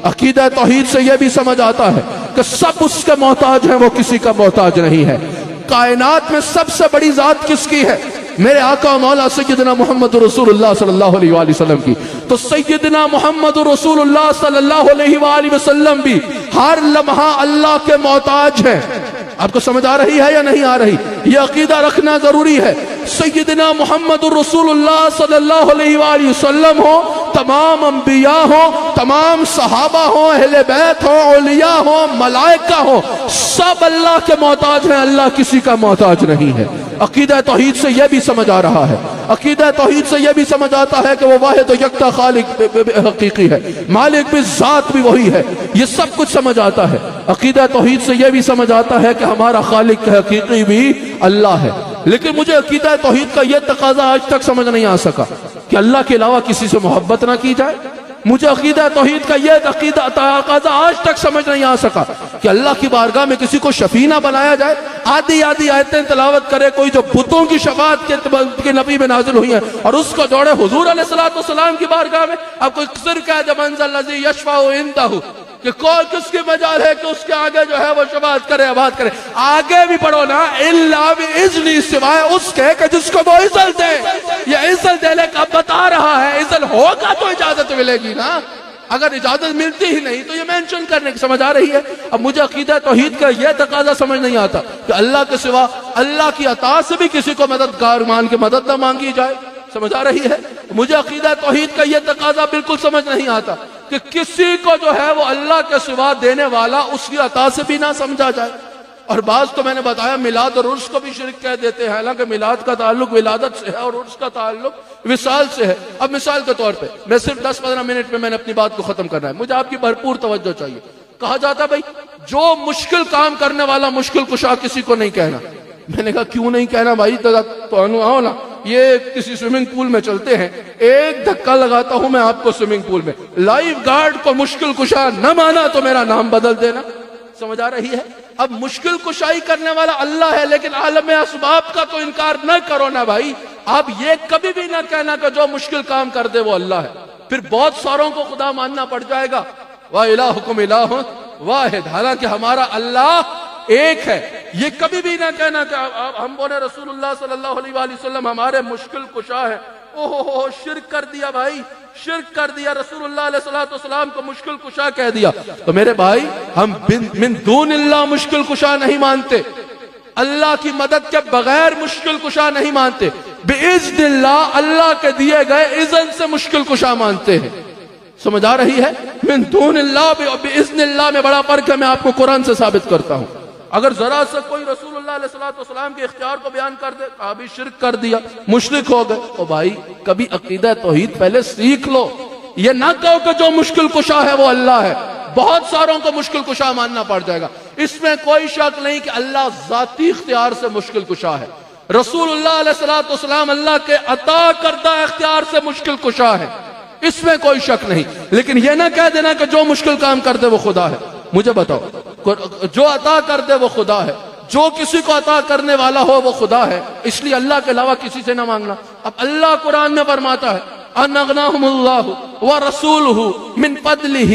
عقیدہ توحید سے یہ بھی سمجھ آتا ہے کہ سب اس کے محتاج ہیں, وہ کسی کا محتاج نہیں ہے. کائنات میں سب سے بڑی ذات کس کی ہے؟ میرے آقا و مولا سیدنا محمد رسول اللہ صلی اللہ علیہ وآلہ وسلم کی. تو سیدنا محمد رسول اللہ صلی اللہ علیہ وآلہ وسلم بھی ہر لمحہ اللہ کے محتاج ہیں. آپ کو سمجھ آ رہی ہے یا نہیں آ رہی؟ یہ عقیدہ رکھنا ضروری ہے. سیدنا محمد رسول اللہ صلی اللہ علیہ وآلہ وسلم ہو, تمام انبیاء ہو, تمام صحابہ ہو, اہل بیت ہو, اولیاء ہو, ملائکہ ہو, سب اللہ کے محتاج ہیں, اللہ کسی کا محتاج نہیں ہے. عقیدہ توحید سے یہ بھی سمجھ آ رہا ہے, عقیدہ توحید سے یہ بھی سمجھ آتا ہے کہ وہ واحد و یکتا خالق حقیقی ہے, مالک بھی, ذات بھی وہی ہے. یہ سب کچھ سمجھ آتا ہے. عقیدہ توحید سے یہ بھی سمجھ آتا ہے کہ ہمارا خالق حقیقی بھی اللہ ہے. لیکن مجھے عقیدہ توحید کا یہ تقاضا آج تک سمجھ نہیں آ سکا کہ اللہ کے علاوہ کسی سے محبت نہ کی جائے. مجھے عقیدہ توحید کا یہ عقیدہ تقاضا آج تک سمجھ نہیں آ سکا کہ اللہ کی بارگاہ میں کسی کو شفیع نہ بنایا جائے, آدھی آیتیں تلاوت کرے کوئی جو بتوں کی شفاعت کے نبی میں نازل ہوئی ہیں اور اس کو جوڑے حضور علیہ السلام کی بارگاہ میں. اب کوئی صرف کہہ دے من ذا الذی یشفع عنده, کہ کوئی کس کی مجال ہے کہ اس کے آگے جو ہے وہ شفاعت کرے, عبادت کرے. آگے بھی پڑھو نا, الا باذن, سوائے اس کے کہ جس کو وہ اذن دے. یہ اذن دینے کا بتا رہا ہے, اذن ہوگا تو اجازت ملے گی نا. اگر اجازت ملتی ہی نہیں تو یہ مینشن کرنے کی سمجھ آ رہی ہے. اب مجھے عقیدہ توحید کا یہ تقاضا سمجھ نہیں آتا کہ اللہ کے سوا اللہ کی عطا سے بھی کسی کو مددگار مان کے مدد نہ مانگی جائے. سمجھ آ رہی ہے؟ مجھے عقیدہ توحید کا یہ تقاضا بالکل سمجھ نہیں آتا کہ کسی کو جو ہے وہ اللہ کے سوا دینے والا اس کی عطا سے بھی نہ سمجھا جائے. اور بعض تو میں نے بتایا میلاد اور عرس کو بھی شرک کہہ دیتے ہیں, حالانکہ میلاد کا تعلق ولادت سے ہے اور عرس کا تعلق وصال سے ہے. اب مثال کے طور پہ میں صرف 10-15 منٹ میں نے اپنی بات کو ختم کرنا ہے, مجھے آپ کی بھرپور توجہ چاہیے. کہا جاتا ہے بھائی جو مشکل کام کرنے والا مشکل کشا کسی کو نہیں کہنا. میں نے کہا کیوں نہیں کہنا بھائی؟ تو آؤ نا, یہ کسی سوئمنگ پول میں چلتے ہیں, ایک دھکا لگاتا ہوں میں آپ کو سوئمنگ پول میں, لائف گارڈ کو مشکل کشا نہ مانا تو میرا نام بدل دینا. سمجھ آ رہی ہے؟ اب مشکل کشائی کرنے والا اللہ ہے, لیکن عالم اسباب کا تو انکار نہ کرو نا بھائی. آپ یہ کبھی بھی نہ کہنا کہ جو مشکل کام کر دے وہ اللہ ہے, پھر بہت ساروں کو خدا ماننا پڑ جائے گا. وَإِلَٰهُكُمْ إِلَٰهٌ وَاحِدٌ, حالانکہ ہمارا اللہ ایک ہے. یہ کبھی بھی نہ کہنا کہ ہم بولے رسول اللہ صلی اللہ علیہ وآلہ وسلم ہمارے مشکل کشا ہے. اوہ شرک کر دیا بھائی, شرک کر دیا. رسول اللہ علیہ السلام کو مشکل کشا کہہ دیا. تو میرے بھائی ہم من دون اللہ مشکل کشا نہیں مانتے, اللہ کی مدد کے بغیر مشکل کشا نہیں مانتے, باذن اللہ اللہ کے دیے گئے اذن سے مشکل کشا مانتے ہیں. سمجھ آ رہی ہے؟ من دون اللہ باذن اللہ میں بڑا فرق ہے. میں آپ کو قرآن سے ثابت کرتا ہوں. اگر ذرا سے کوئی رسول اللہ علیہ السلام کے اختیار کو بیان کر دے, ابھی شرک کر دیا, مشرک ہو گئے. تو بھائی کبھی عقیدہ توحید پہلے سیکھ لو. یہ نہ کہو کہ جو مشکل کشا ہے وہ اللہ ہے. بہت ساروں کو مشکل کشا ماننا پڑ جائے گا. اس میں کوئی شک نہیں کہ اللہ ذاتی اختیار سے مشکل کشا ہے. رسول اللہ علیہ السلام اللہ کے عطا کردہ اختیار سے مشکل کشا ہے, اس میں کوئی شک نہیں. لیکن یہ نہ کہہ دینا کہ جو مشکل کام کر دے وہ خدا ہے. مجھے بتاؤ, جو عطا کر دے وہ خدا ہے, جو کسی کو عطا کرنے والا ہو وہ خدا ہے، اس لیے اللہ کے علاوہ کسی سے نہ مانگنا۔ اب اللہ قرآن میں فرماتا ہے ان اغناہم اللہ ورسولہ من فضلہ،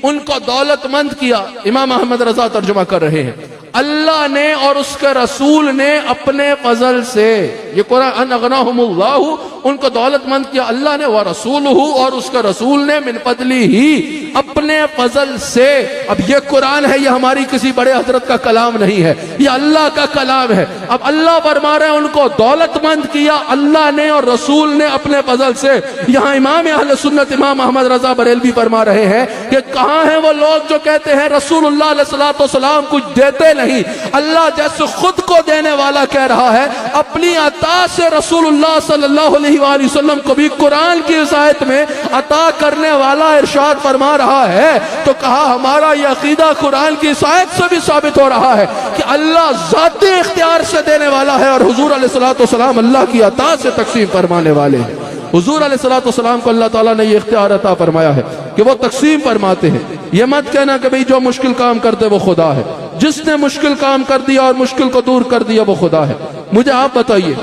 ان کو دولت مند کیا۔ امام احمد رضا ترجمہ کر رہے ہیں اللہ نے اور اس کے رسول نے اپنے فضل سے، یہ قرآن ان اغناہم اللہ، ان کو دولت مند کیا اللہ نے، ورسولہ، اور اس کے رسول نے، من فضلہ، اپنے فضل سے۔ اب یہ قرآن ہے، یہ ہماری کسی بڑے حضرت کا کلام نہیں ہے، یہ اللہ کا کلام ہے۔ اب اللہ فرما رہے ہیں ان کو دولت مند کیا اللہ نے اور رسول نے اپنے فضل سے۔ یہاں امام اہل سنت امام احمد رضا بریلوی فرما رہے ہیں کہ کہاں ہیں وہ لوگ جو کہتے ہیں رسول اللہ علیہ الصلوۃ والسلام کچھ دیتے نہیں؟ اللہ جیسے خود کو دینے والا کہہ رہا ہے، اپنی عطا سے رسول اللہ صلی اللہ علیہ وآلہ وسلم کو بھی قرآن کی اس آیت میں عطا کرنے والا ارشاد فرما رہا ہے۔ تو کہا ہمارا یہ عقیدہ قرآن کی اس آیت سے بھی ثابت ہو رہا ہے کہ اللہ ذاتی اختیار سے دینے والا ہے، اور حضور علیہ الصلوۃ والسلام اللہ کی عطا سے تقسیم فرمانے والے ہیں۔ حضور علیہ الصلوۃ والسلام کو اللہ تعالیٰ نے یہ اختیار عطا فرمایا ہے کہ وہ تقسیم فرماتے ہیں۔ یہ مت کہنا کہ بھئی جو مشکل کام کرتے وہ خدا ہے، جس نے مشکل کام کر دیا اور مشکل کو دور کر دیا وہ خدا ہے۔ مجھے آپ بتائیے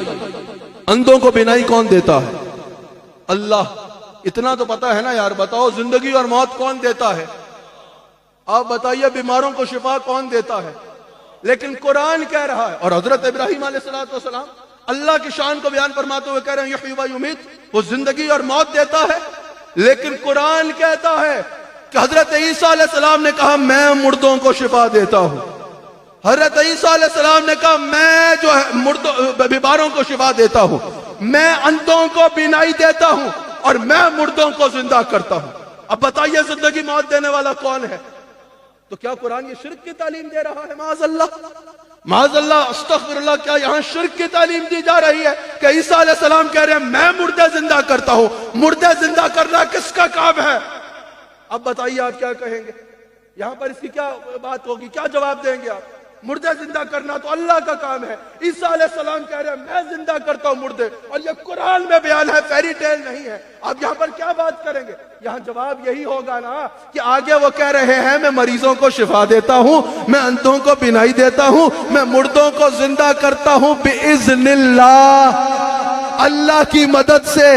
اندھوں کو بینائی کون دیتا ہے؟ اللہ۔ اتنا تو پتا ہے نا یار، بتاؤ زندگی اور موت کون دیتا ہے؟ آپ بتائیے بیماروں کو شفا کون دیتا ہے؟ لیکن قرآن کہہ رہا ہے، اور حضرت ابراہیم علیہ السلام اللہ کی شان کو بیان فرماتے ہوئے کہہ رہے ہیں یحیی و یمیت، وہ زندگی اور موت دیتا ہے۔ لیکن قرآن کہتا ہے کہ حضرت عیسیٰ علیہ السلام نے کہا میں مردوں کو شفا دیتا ہوں۔ حضرت عیسیٰ علیہ السلام نے کہا میں جو ہے بیماروں کو شفا دیتا ہوں، میں اندھوں کو بینائی دیتا ہوں، اور میں مردوں کو زندہ کرتا ہوں۔ اب بتائیے زندگی موت دینے والا کون ہے؟ تو کیا قرآن یہ شرک کی تعلیم دے رہا ہے؟ معاذ اللہ، معاذ اللہ، استغفر اللہ، کیا یہاں شرک کی تعلیم دی جا رہی ہے کہ عیسیٰ علیہ السلام کہہ رہے ہیں میں مردے زندہ کرتا ہوں؟ مردے زندہ کرنا کس کا کام ہے؟ اب بتائیے آپ کیا کہیں گے یہاں پر؟ اس کی کیا بات ہوگی، کیا جواب دیں گے آپ؟ مردے زندہ کرنا تو اللہ کا کام ہے، عیسیٰ علیہ السلام کہہ رہے ہیں میں زندہ کرتا ہوں مردے، اور یہ قرآن میں بیان ہے، فیری ٹیل نہیں ہے۔ آپ یہاں پر کیا بات کریں گے؟ یہاں جواب یہی ہوگا نا کہ آگے وہ کہہ رہے ہیں میں مریضوں کو شفا دیتا ہوں، میں اندھوں کو بینائی دیتا ہوں، میں مردوں کو زندہ کرتا ہوں بِإِذْنِ اللَّهِ، اللہ کی مدد سے،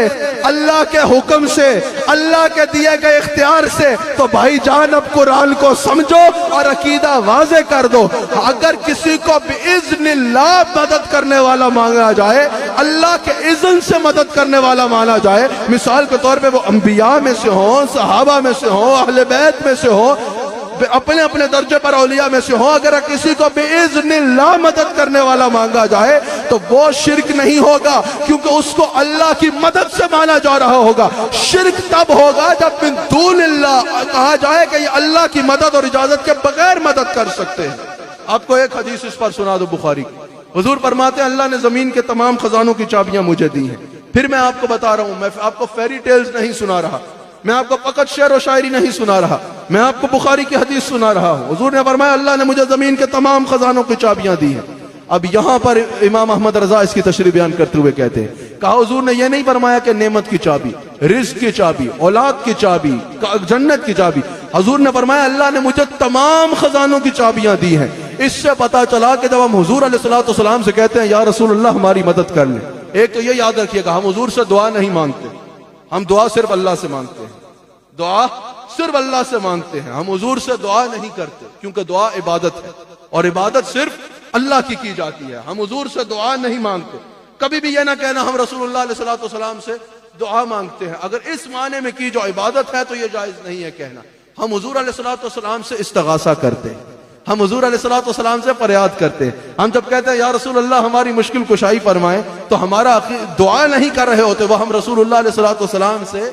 اللہ کے حکم سے، اللہ کے دیے گئے اختیار سے۔ تو بھائی جان اب قرآن کو سمجھو اور عقیدہ واضح کر دو۔ اگر کسی کو بِإِذْنِ اللَّهِ مدد کرنے والا مانگا جائے، اللہ کے اذن سے مدد کرنے والا مانا جائے، مثال کے طور پہ وہ انبیاء میں سے ہوں، صحابہ میں سے ہوں، اہل بیت میں سے ہوں، اپنے اپنے درجے پر اولیاء میں سے ہوں، اگر کسی کو بِإِذْنِ اللَّهِ مدد کرنے والا مانگا جائے تو وہ شرک نہیں ہوگا، کیونکہ اس کو اللہ کی مدد سے مانا جا رہا ہوگا۔ شرک تب ہوگا جب من دون اللہ کہا جائے کہ یہ اللہ کی مدد اور اجازت کے بغیر مدد کر سکتے ہیں۔ آپ کو ایک حدیث اس پر سنا دو بخاری کی۔ حضور فرماتے ہیں اللہ نے زمین کے تمام خزانوں کی چابیاں مجھے دی ہیں۔ پھر میں آپ کو بتا رہا ہوں، میں آپ کو فیری ٹیلز نہیں سنا رہا، میں آپ کو فقط شعر و شاعری نہیں سنا رہا، میں آپ کو بخاری کی حدیث سنا رہا ہوں۔ حضور نے فرمایا اللہ نے مجھے زمین کے تمام خزانوں کی چابیاں دی ہیں۔ اب یہاں پر امام احمد رضا اس کی تشریح بیان کرتے ہوئے کہتے ہیں کہا حضور نے یہ نہیں فرمایا کہ نعمت کی چابی، رزق کی چابی، اولاد کی چابی، جنت کی چابی۔ حضور نے فرمایا اللہ نے مجھے تمام خزانوں کی چابیاں دی ہیں۔ اس سے پتا چلا کہ جب ہم حضور علیہ الصلوۃ والسلام سے کہتے ہیں یا رسول اللہ ہماری مدد کر لیں، ایک تو یہ یاد رکھیے گا ہم حضور سے دعا نہیں مانگتے، ہم دعا صرف اللہ سے مانگتے ہیں، دعا صرف اللہ سے مانگتے ہیں، ہم حضور سے دعا نہیں کرتے، کیونکہ دعا عبادت ہے اور عبادت صرف اللہ کی جاتی ہے۔ ہم حضور سے دعا نہیں مانگتے۔ کبھی بھی یہ نہ کہنا ہم رسول اللہ علیہ الصلوۃ والسلام سے دعا مانگتے ہیں، اگر اس معنی میں کی جو عبادت ہے تو یہ جائز نہیں ہے کہنا۔ ہم حضور علیہ الصلوۃ والسلام سے استغاثہ کرتے ہیں، ہم حضور علیہ الصلوۃ والسلام سے فریاد کرتے ہیں۔ ہم جب کہتے ہیں یا رسول اللہ ہماری مشکل کشائی فرمائیں تو ہمارا دعا نہیں کر رہے ہوتے، وہ ہم رسول اللہ علیہ الصلوۃ والسلام سے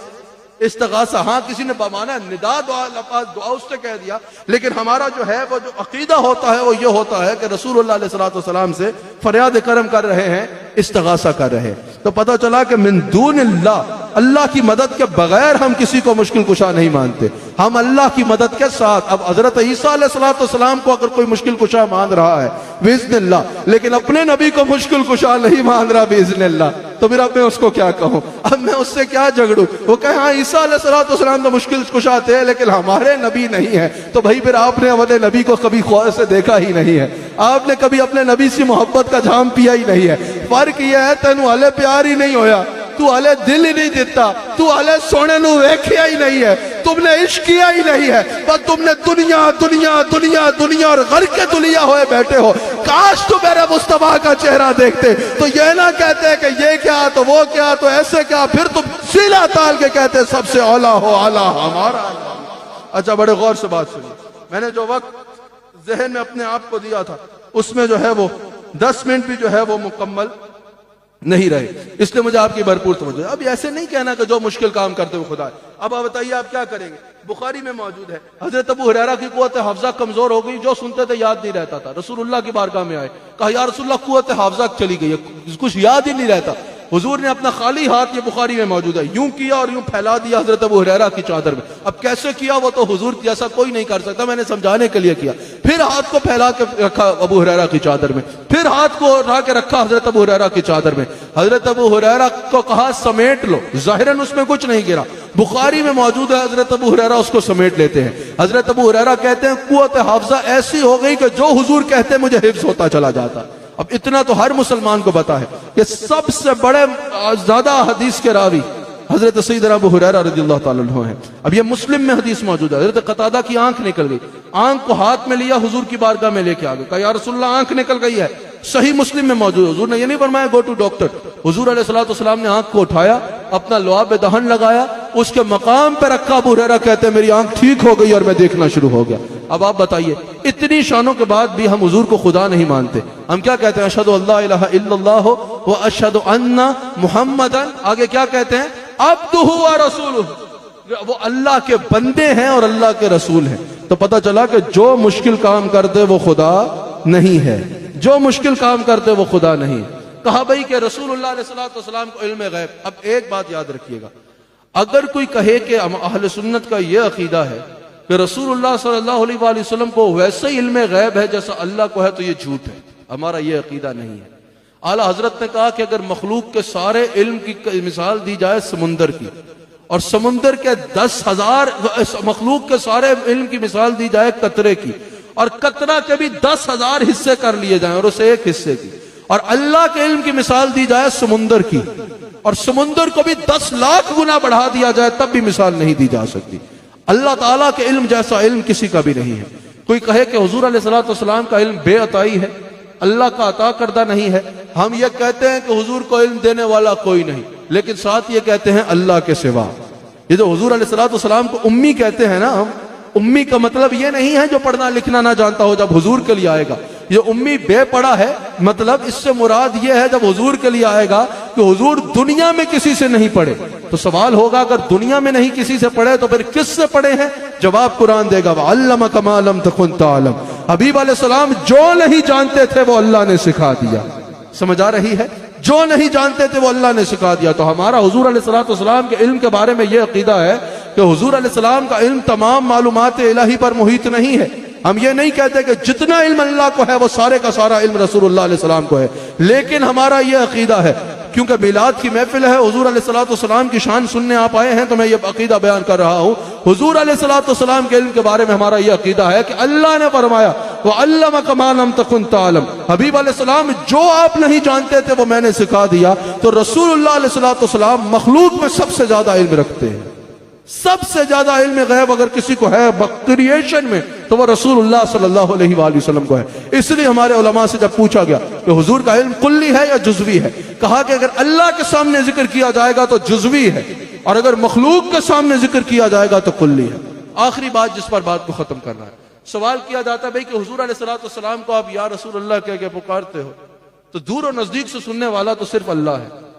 استغاثہ، ہاں کسی نے بمانا ندا دعا لفظ دعا اس سے کہہ دیا، لیکن ہمارا جو ہے وہ جو عقیدہ ہوتا ہے وہ یہ ہوتا ہے کہ رسول اللہ علیہ الصلوۃ والسلام سے فریاد کرم کر رہے ہیں، استغاثہ کر رہے ہیں۔ تو پتہ چلا کہ من دون اللہ، اللہ کی مدد کے بغیر ہم کسی کو مشکل کشا نہیں مانتے، ہم اللہ کی مدد کے ساتھ۔ اب حضرت عیسیٰ علیہ الصلوۃ والسلام کو اگر کوئی مشکل کشا مان رہا ہے باذن اللہ، لیکن اپنے نبی کو مشکل کشا نہیں مان رہا باذن اللہ، تو پھر اب میں اس کو کیا کہوں، اب میں اس سے کیا جھگڑوں؟ وہ کہے ہاں عیسیٰ علیہ السلام تو مشکل کشا تھے لیکن ہمارے نبی نہیں ہے، تو بھائی پھر آپ نے ہمارے نبی کو کبھی خواہش سے دیکھا ہی نہیں ہے، آپ نے کبھی اپنے نبی سے محبت کا جام پیا ہی نہیں ہے۔ فرق یہ ہے تینوں ہلے پیار ہی نہیں ہویا، تو ہلے دل ہی نہیں دیتا، تو ہلے سونے نو ویکھیا ہی نہیں ہے، تم نے عشق کیا ہی نہیں ہے، بس تم نے دنیا دنیا دنیا دنیا اور غرق کے دنیا ہوئے بیٹھے ہو۔ کاش تو میرے مصطفیٰ کا چہرہ دیکھتے تو یہ نہ کہتے کہ یہ کیا تو وہ کیا تو ایسے کیا، پھر تم سیلا تال کے کہتے سب سے اولا ہو اعلیٰ ہمارا۔ اچھا بڑے غور سے بات سنی، میں نے جو وقت ذہن میں اپنے آپ کو دیا تھا اس میں جو ہے وہ 10 منٹ بھی جو ہے وہ مکمل نہیں رہے، اس لیے مجھے آپ کی بھرپور توجہ۔ اب ایسے نہیں کہنا کہ جو مشکل کام کرتے ہو خدا ہے۔ اب آپ بتائیے آپ کیا کریں گے؟ بخاری میں موجود ہے حضرت ابو ہریرہ کی قوت حافظہ کمزور ہو گئی، جو سنتے تھے یاد نہیں رہتا تھا، رسول اللہ کی بارگاہ میں آئے، کہا یا رسول اللہ قوت حافظہ چلی گئی ہے، کچھ یاد ہی نہیں رہتا۔ حضور نے اپنا خالی ہاتھ، یہ بخاری میں موجود ہے، یوں کیا اور یوں پھیلا دیا حضرت ابو ہریرہ کی چادر میں۔ اب کیسے کیا وہ تو حضور جیسا کوئی نہیں کر سکتا، میں نے سمجھانے کے لیے کیا۔ پھر ہاتھ کو پھیلا کے رکھا ابو ہریرہ کی چادر میں، پھر ہاتھ کو اٹھا کے رکھا حضرت ابو ہریرہ کی چادر میں۔ حضرت ابو ہریرہ کو کہا سمیٹ لو، ظاہراً اس میں کچھ نہیں گرا، بخاری میں موجود ہے، حضرت ابو ہریرہ اس کو سمیٹ لیتے ہیں۔ حضرت ابو ہریرہ کہتے ہیں قوت حافظہ ایسی ہو گئی کہ جو حضور کہتے مجھے حفظ ہوتا چلا جاتا۔ اب اتنا تو ہر مسلمان کو پتا ہے کہ سب سے بڑے زیادہ حدیث کے راوی حضرت سیدنا ابو ہریرہ رضی اللہ تعالیٰ عنہ ہیں۔ اب یہ مسلم میں حدیث موجود ہے، حضرت قتادہ کی آنکھ نکل گئی، آنکھ کو ہاتھ میں لیا، حضور کی بارگاہ میں لے کے آ گئے، کہا یا رسول اللہ آنکھ نکل گئی ہے۔ صحیح مسلم میں موجود ہے، حضور نے یہ نہیں فرمایا گو ٹو ڈاکٹر، حضور علیہ الصلوۃ والسلام نے آنکھ کو اٹھایا، اپنا لعاب دہن لگایا، اس کے مقام پہ رکھا، ابو ہریرہ کہتے ہیں میری آنکھ ٹھیک ہو گئی اور میں دیکھنا شروع ہو گیا۔ اب آپ بتائیے اتنی شانوں کے بعد بھی ہم حضور کو خدا نہیں مانتے، ہم کیا کہتے ہیں؟ اشہد اللہ الہ الا اللہ و اشہد ان محمدن، آگے کیا کہتے ہیں؟ عبدہ و رسولہ، وہ اللہ کے بندے ہیں اور اللہ کے رسول ہیں۔ تو پتہ چلا کہ جو مشکل کام کرتے وہ خدا نہیں ہے، جو مشکل کام کرتے وہ خدا نہیں۔ کہا بھئی کہ رسول اللہ علیہ السلام کو علم غیب۔ اب ایک بات یاد رکھیے گا، اگر کوئی کہے کہ اہل سنت کا یہ عقیدہ ہے کہ رسول اللہ صلی اللہ علیہ وآلہ وسلم کو ویسے ہی علم غیب ہے جیسا اللہ کو ہے، تو یہ جھوٹ ہے، ہمارا یہ عقیدہ نہیں ہے۔ اعلیٰ حضرت نے کہا کہ اگر مخلوق کے سارے علم کی مثال دی جائے سمندر کی، اور سمندر کے 10,000 مخلوق کے سارے علم کی مثال دی جائے قطرے کی، اور قطرہ کے بھی 10,000 حصے کر لیے جائیں اور اسے ایک حصے کی، اور اللہ کے علم کی مثال دی جائے سمندر کی، اور سمندر کو بھی 10 لاکھ گنا بڑھا دیا جائے تب بھی مثال نہیں دی جا سکتی۔ اللہ تعالیٰ کے علم جیسا علم کسی کا بھی نہیں ہے۔ کوئی کہے کہ حضور علیہ السلام کا علم بے عطائی ہے، اللہ کا عطا کردہ نہیں ہے، ہم یہ کہتے ہیں کہ حضور کو علم دینے والا کوئی نہیں، لیکن ساتھ یہ کہتے ہیں اللہ کے سوا۔ یہ جو حضور علیہ السلام کو امی کہتے ہیں نا ہم، امی کا مطلب یہ نہیں ہے جو پڑھنا لکھنا نہ جانتا ہو جب حضور کے لیے آئے گا، یہ امی بے پڑھا ہے، مطلب اس سے مراد یہ ہے جب حضور کے لیے آئے گا کہ حضور دنیا میں کسی سے نہیں پڑھے۔ تو سوال ہوگا اگر دنیا میں نہیں کسی سے پڑھے تو پھر کس سے پڑھے ہیں؟ جواب قرآن دے گا وَعَلَّمَكَ مَا لَمْ تَكُنْ تَعْلَمْ، حبیب علیہ السلام جو نہیں جانتے تھے وہ اللہ نے سکھا دیا۔ سمجھ آ رہی ہے؟ جو نہیں جانتے تھے وہ اللہ نے سکھا دیا۔ تو ہمارا حضور علیہ السلام کے علم کے بارے میں یہ عقیدہ ہے کہ حضور علیہ السلام کا علم تمام معلومات الہی پر محیط نہیں ہے۔ ہم یہ نہیں کہتے کہ جتنا علم اللہ کو ہے وہ سارے کا سارا علم رسول اللہ علیہ السلام کو ہے، لیکن ہمارا یہ عقیدہ ہے، کیونکہ میلاد کی محفل ہے، حضور علیہ السلام کی شان سننے آپ آئے ہیں تو میں یہ عقیدہ بیان کر رہا ہوں۔ حضور علیہ السلام کے علم کے بارے میں ہمارا یہ عقیدہ ہے کہ اللہ نے فرمایا وَعَلَّمَكَ مَا لَمْ تَكُنْ تَعْلَمْ، حبیب علیہ السلام جو آپ نہیں جانتے تھے وہ میں نے سکھا دیا۔ تو رسول اللہ علیہ السلام مخلوق میں سب سے زیادہ علم رکھتے ہیں، سب سے زیادہ علم غیب اگر کسی کو ہے کریشن میں تو وہ رسول اللہ صلی اللہ علیہ وآلہ وسلم کو ہے۔ اس لیے ہمارے علماء سے جب پوچھا گیا کہ حضور کا علم کلی ہے یا جزوی ہے، کہا کہ اگر اللہ کے سامنے ذکر کیا جائے گا تو جزوی ہے، اور اگر مخلوق کے سامنے ذکر کیا جائے گا تو کلی ہے۔ آخری بات جس پر بات کو ختم کرنا ہے، سوال کیا جاتا ہے بھئی کہ حضور علیہ السلام کو آپ یا رسول اللہ کہہ کے پکارتے ہو تو دور و نزدیک سے سننے والا تو صرف اللہ ہے۔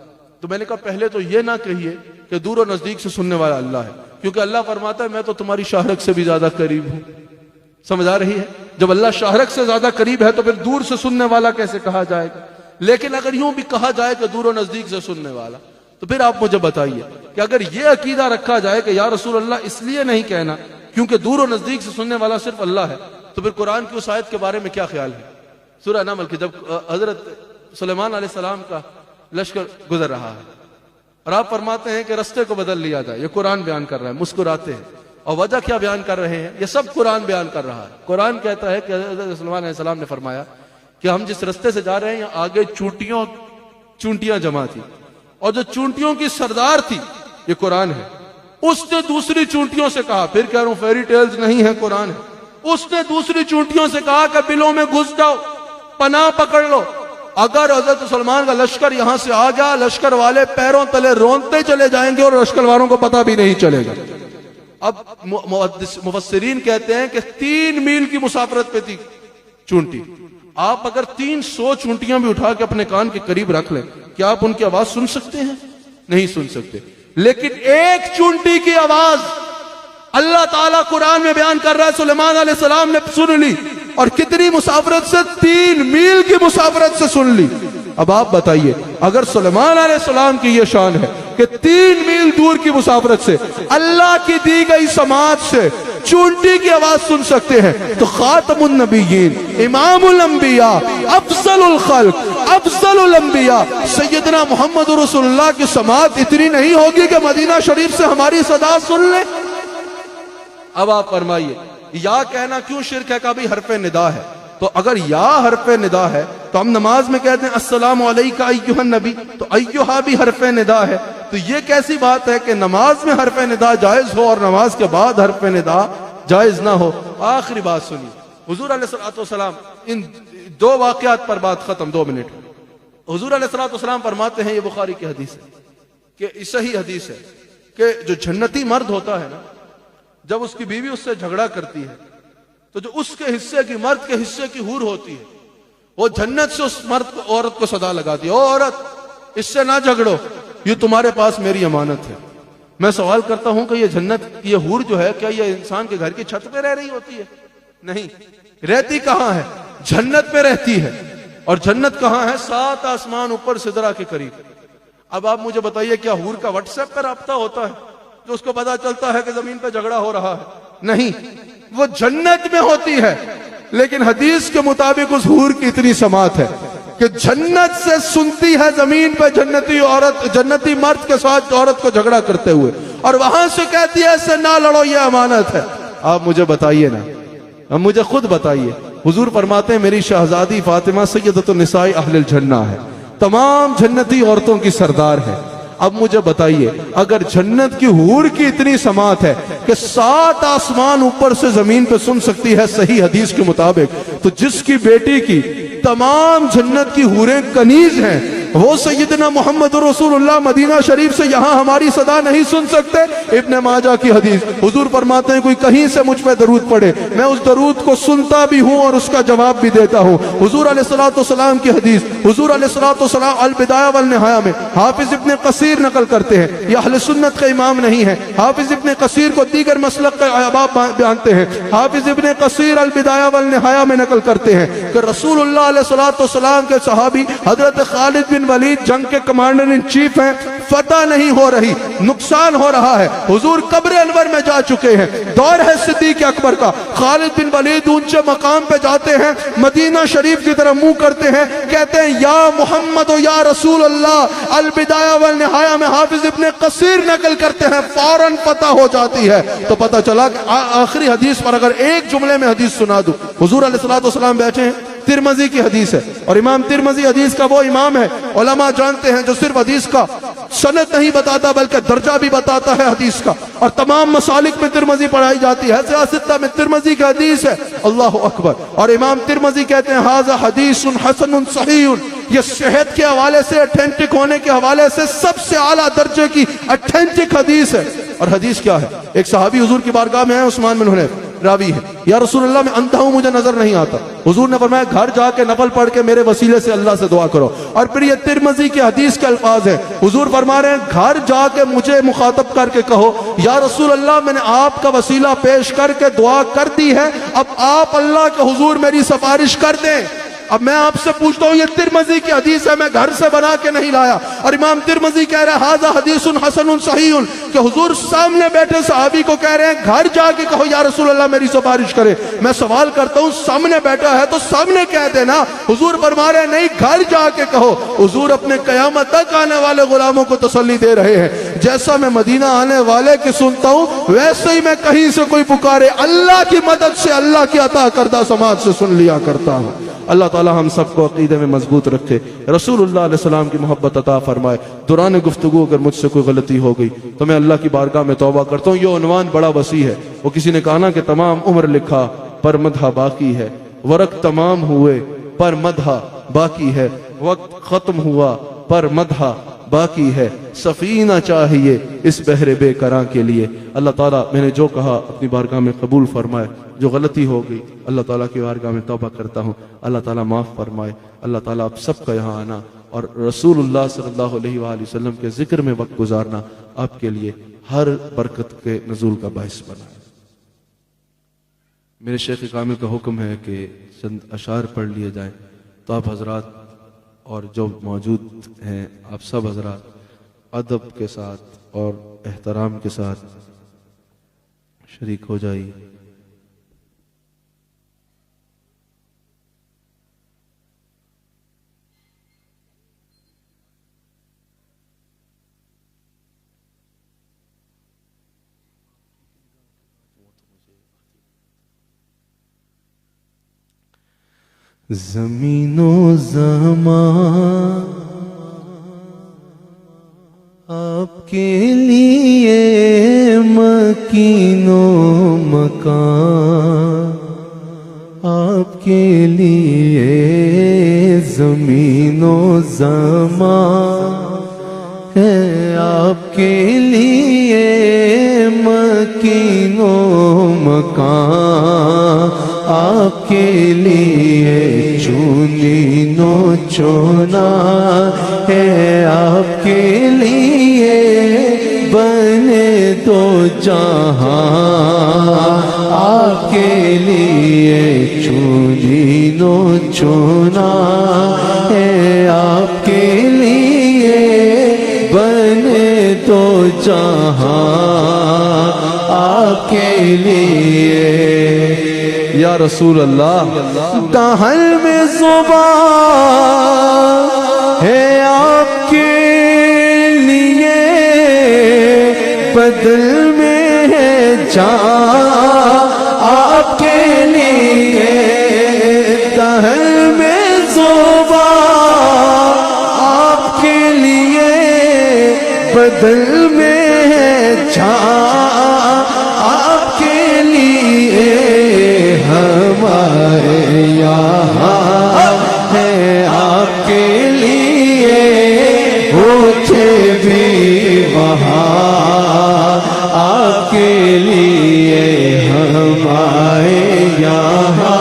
تو میں نے کہا پہلے تو یہ نہ کہیے کہ دور و نزدیک سے سننے والا اللہ ہے، کیونکہ اللہ فرماتا ہے میں تو تمہاری شاہرگ سے بھی زیادہ قریب ہوں۔ سمجھ آ رہی ہے؟ جب اللہ شاہرگ سے زیادہ قریب ہے تو پھر دور سے سننے والا کیسے کہا جائے گا؟ لیکن اگر یوں بھی کہا جائے کہ دور و نزدیک سے سننے والا، تو پھر آپ مجھے بتائیے کہ اگر یہ عقیدہ رکھا جائے کہ یا رسول اللہ اس لیے نہیں کہنا کیونکہ دور و نزدیک سے سننے والا صرف اللہ ہے، تو پھر قرآن کی اس آیت کے بارے میں کیا خیال ہے؟ سورہ نمل کی جب حضرت سلیمان علیہ السلام کا لشکر گزر رہا ہے اور آپ فرماتے ہیں کہ رستے کو بدل لیا جائے. یہ قرآن بیان کر رہا ہے, مسکراتے ہیں. اور وجہ کیا بیان کر رہے ہیں؟ یہ سب قرآن بیان کر رہا ہے. قرآن کہتا ہے کہ حضرت سلیمان علیہ السلام نے فرمایا کہ ہم جس رستے سے جا رہے ہیں یہاں آگے چونٹیاں جمع تھی, اور جو چونٹیوں کی سردار تھی یہ قرآن ہے. اس نے دوسری چونٹیوں سے کہا, پھر کہہ رہا ہوں فیری ٹیلز نہیں ہے, قرآن ہے. اس نے دوسری چونٹیوں سے کہا کہ بلوں میں گھس جاؤ, پناہ پکڑ لو. اگر حضرت سلمان کا لشکر یہاں سے آ گیا, لشکر والے پیروں تلے رونتے چلے جائیں گے اور لشکر والوں کو پتہ بھی نہیں چلے گا. اب مفسرین کہتے ہیں کہ 3 میل کی مسافرت پہ تھی چونٹی. آپ اگر 300 چونٹیاں بھی اٹھا کے اپنے کان کے قریب رکھ لیں, کیا آپ ان کی آواز سن سکتے ہیں؟ نہیں سن سکتے. لیکن ایک چونٹی کی آواز اللہ تعالیٰ قرآن میں بیان کر رہا ہے, سلیمان علیہ السلام نے سن لی, اور کتنی مسافرت سے؟ 3 میل کی مسافرت سے سن لی. اب آپ بتائیے, اگر سلیمان علیہ السلام کی یہ شان ہے کہ 3 میل دور کی مسافرت سے اللہ کی دی گئی سماعت سے چونٹی کی آواز سن سکتے ہیں, تو خاتم النبیین, امام الانبیاء, افضل الخلق, افضل الانبیاء سیدنا محمد رسول اللہ کی سماعت اتنی نہیں ہوگی کہ مدینہ شریف سے ہماری صدا سن لیں؟ اب آپ فرمائیے, یا کہنا کیوں شرک ہے؟ کہ بھی حرف ندا ہے. تو اگر یا حرف ندا ہے تو ہم نماز میں کہتے ہیں السلام علیکہ ایھا النبی, تو ایھا بھی حرف ندا ہے. تو یہ کیسی بات ہے کہ نماز میں حرف ندا جائز ہو اور نماز کے بعد حرف ندا جائز نہ ہو؟ آخری بات سنیے, حضور علیہ الصلوۃ والسلام, ان 2 واقعات پر بات ختم, 2 منٹ. حضور علیہ الصلوۃ والسلام فرماتے ہیں, یہ بخاری کی حدیث ہے, کہ صحیح حدیث ہے, کہ جو جنتی مرد ہوتا ہے نا, جب اس کی بیوی اس سے جھگڑا کرتی ہے تو جو اس کے حصے کی, مرد کے حصے کی حور ہوتی ہے, وہ جنت سے اس مرد کو, عورت کو صدا لگاتی ہے, او عورت اس سے نہ جھگڑو, یہ تمہارے پاس میری امانت ہے. میں سوال کرتا ہوں کہ یہ جنت, یہ حور جو ہے, کیا یہ انسان کے گھر کی چھت پہ رہ رہی ہوتی ہے؟ نہیں. رہتی کہاں ہے؟ جنت میں رہتی ہے. اور جنت کہاں ہے؟ 7 آسمان اوپر سدرہ کے قریب. اب آپ مجھے بتائیے, کیا حور کا واٹس ایپ پہ رابطہ ہوتا ہے جو اس کو پتا چلتا ہے کہ زمین پہ جھگڑا ہو رہا ہے؟ نہیں, وہ جنت میں ہوتی ہے. لیکن حدیث کے مطابق اس حور کی اتنی سماعت ہے کہ جنت سے سنتی ہے زمین پہ جنتی عورت, جنتی مرد کے ساتھ عورت کو جھگڑا کرتے ہوئے, اور وہاں سے کہتی ہے ایسے نہ لڑو, یہ امانت ہے. آپ مجھے بتائیے نا, اب مجھے خود بتائیے. حضور فرماتے ہیں میری شہزادی فاطمہ سیدۃ النساء اہل الجنہ ہے, تمام جنتی عورتوں کی سردار ہے. اب مجھے بتائیے, اگر جنت کی حور کی اتنی سماعت ہے کہ 7 آسمان اوپر سے زمین پہ سن سکتی ہے صحیح حدیث کے مطابق, تو جس کی بیٹی کی تمام جنت کی حوریں کنیز ہیں, وہ سیدنا محمد رسول اللہ مدینہ شریف سے یہاں ہماری صدا نہیں سن سکتے؟ ابن ماجہ کی حدیث, حضور فرماتے ہیں کوئی کہیں سے مجھ پہ درود پڑھے, میں اس درود کو سنتا بھی ہوں اور اس کا جواب بھی دیتا ہوں. حضور علیہ الصلوۃ والسلام کی حدیث, حضور علیہ الصلوۃ والسلام البدایہ والنہایہ میں, حافظ ابن قصیر نقل کرتے ہیں, یہ اہل سنت کا امام نہیں ہے, حافظ ابن قصیر کو دیگر مسلک کا احباب بیانتے ہیں. حافظ ابن قصیر البدایہ والنہایہ میں نقل کرتے ہیں کہ رسول اللہ علیہ الصلوۃ والسلام کے صحابی حضرت خالد بن ولید جنگ کے کمانڈر ان چیف ہیں, فتح نہیں ہو رہی, نقصان ہو رہا ہے. حضور قبر انور میں جا چکے ہیں, دور ہے صدیق اکبر کا. خالد بن ولید اونچے مقام پہ جاتے ہیں, مدینہ شریف کی طرف منہ کرتے ہیں, کہتے ہیں یا محمد و یا رسول اللہ. البدایہ والنہایہ میں حافظ ابن قصیر نقل کرتے ہیں, فوراً فتح ہو جاتی ہے. تو پتہ چلا کہ آخری حدیث پر اگر ایک جملے میں حدیث سنا دوں, حضور علیہ الصلوۃ والسلام بیٹھے ہیں, ترمذی کی حدیث ہے, اور امام ترمذی حدیث کا وہ امام ہے, علماء جانتے ہیں, جو صرف حدیث کا سند نہیں بتاتا بلکہ درجہ بھی بتاتا ہے حدیث کا, اور تمام مسالک میں ترمذی پڑھائی جاتی ہے. سیاستہ میں ترمذی کی حدیث ہے, اللہ اکبر. اور امام ترمذی کہتے ہیں ھذا حدیث حسن صحیح, یہ صحت کے حوالے سے, اتھینٹک ہونے کے حوالے سے سب سے اعلیٰ درجے کی اتھینٹک حدیث ہے. اور حدیث کیا ہے؟ ایک صحابی حضور کی بارگاہ میں ہے, عثمان بن حنیف راوی ہے, یا رسول اللہ میں اندھا ہوں, مجھے نظر نہیں آتا. حضور نے فرمایا گھر جا کے نفل پڑھ کے میرے وسیلے سے اللہ سے دعا کرو. اور پھر یہ ترمذی کی حدیث کے الفاظ ہیں, حضور فرما رہے ہیں گھر جا کے مجھے مخاطب کر کے کہو یا رسول اللہ میں نے آپ کا وسیلہ پیش کر کے دعا کر دی ہے, اب آپ اللہ کے حضور میری سفارش کر دیں. اب میں آپ سے پوچھتا ہوں, یہ ترمذی کی حدیث ہے, میں گھر سے بنا کے نہیں لایا. اور امام ترمذی کہہ رہے ہیں ھذا حدیث حسن صحیح, کہ حضور سامنے بیٹھے صحابی کو کہہ رہے ہیں گھر جا کے کہو یا رسول اللہ میری سفارش کرے. میں سوال کرتا ہوں سامنے بیٹھا ہے تو سامنے کہہ دینا. حضور فرما رہے ہیں نہیں گھر جا کے کہو. حضور اپنے قیامت تک آنے والے غلاموں کو تسلی دے رہے ہیں. جیسا میں مدینہ آنے والے کی سنتا ہوں ویسے ہی میں کہیں سے کوئی پکارے اللہ کی مدد سے اللہ کی عطا کردہ سماعت سے سن لیا کرتا ہوں. اللہ تعالی ہم سب کو عقیدے میں مضبوط رکھے. رسول اللہ علیہ السلام کی محبت عطا فرمائے. دوران گفتگو اگر مجھ سے کوئی غلطی ہو گئی تو میں اللہ کی بارگاہ میں توبہ کرتا ہوں. یہ عنوان بڑا وسیع ہے. وہ کسی نے کہا نا کہ تمام عمر لکھا پر مدح باقی ہے. ورق تمام ہوئے پر مدح باقی ہے. وقت ختم ہوا پر مدح باقی ہے. سفینہ چاہیے اس بحر بے کراں کے لیے. اللہ تعالیٰ میں نے جو کہا اپنی بارگاہ میں قبول فرمائے. جو غلطی ہو گئی اللہ تعالیٰ کی بارگاہ میں توبہ کرتا ہوں. اللہ تعالیٰ معاف فرمائے. اللہ تعالیٰ آپ سب کا یہاں آنا اور رسول اللہ صلی اللہ علیہ وآلہ وسلم کے ذکر میں وقت گزارنا آپ کے لیے ہر برکت کے نزول کا باعث بنائے. میرے شیخ کامل کا حکم ہے کہ چند اشعار پڑھ لیے جائیں تو آپ حضرات اور جو موجود ہیں آپ سب حضرات ادب کے ساتھ اور احترام کے ساتھ شریک ہو جائیے. زمین و زمان آپ کے لیے مکین و مکان آپ کے لیے زمین و زمان ہے آپ کے لیے مکین و مکان آپ کے لیے چونی نو چونا ہے آپ کے لیے بنے دو جہاں آپ کے لیے چونی نو چونا ہے آپ کے لیے بنے دو جہاں آپ کے لیے. یا رسول اللہ دہل میں زبان ہے آپ کے لیے بدل میں ہے جان آپ کے لیے. دہل میں زبان آپ کے لیے بدل میں ہے جان آپ کے لیے. ہمارے یہاں ہے آپ کے لیے ہوتے بھی وہاں آپ کے لیے. ہمارے یہاں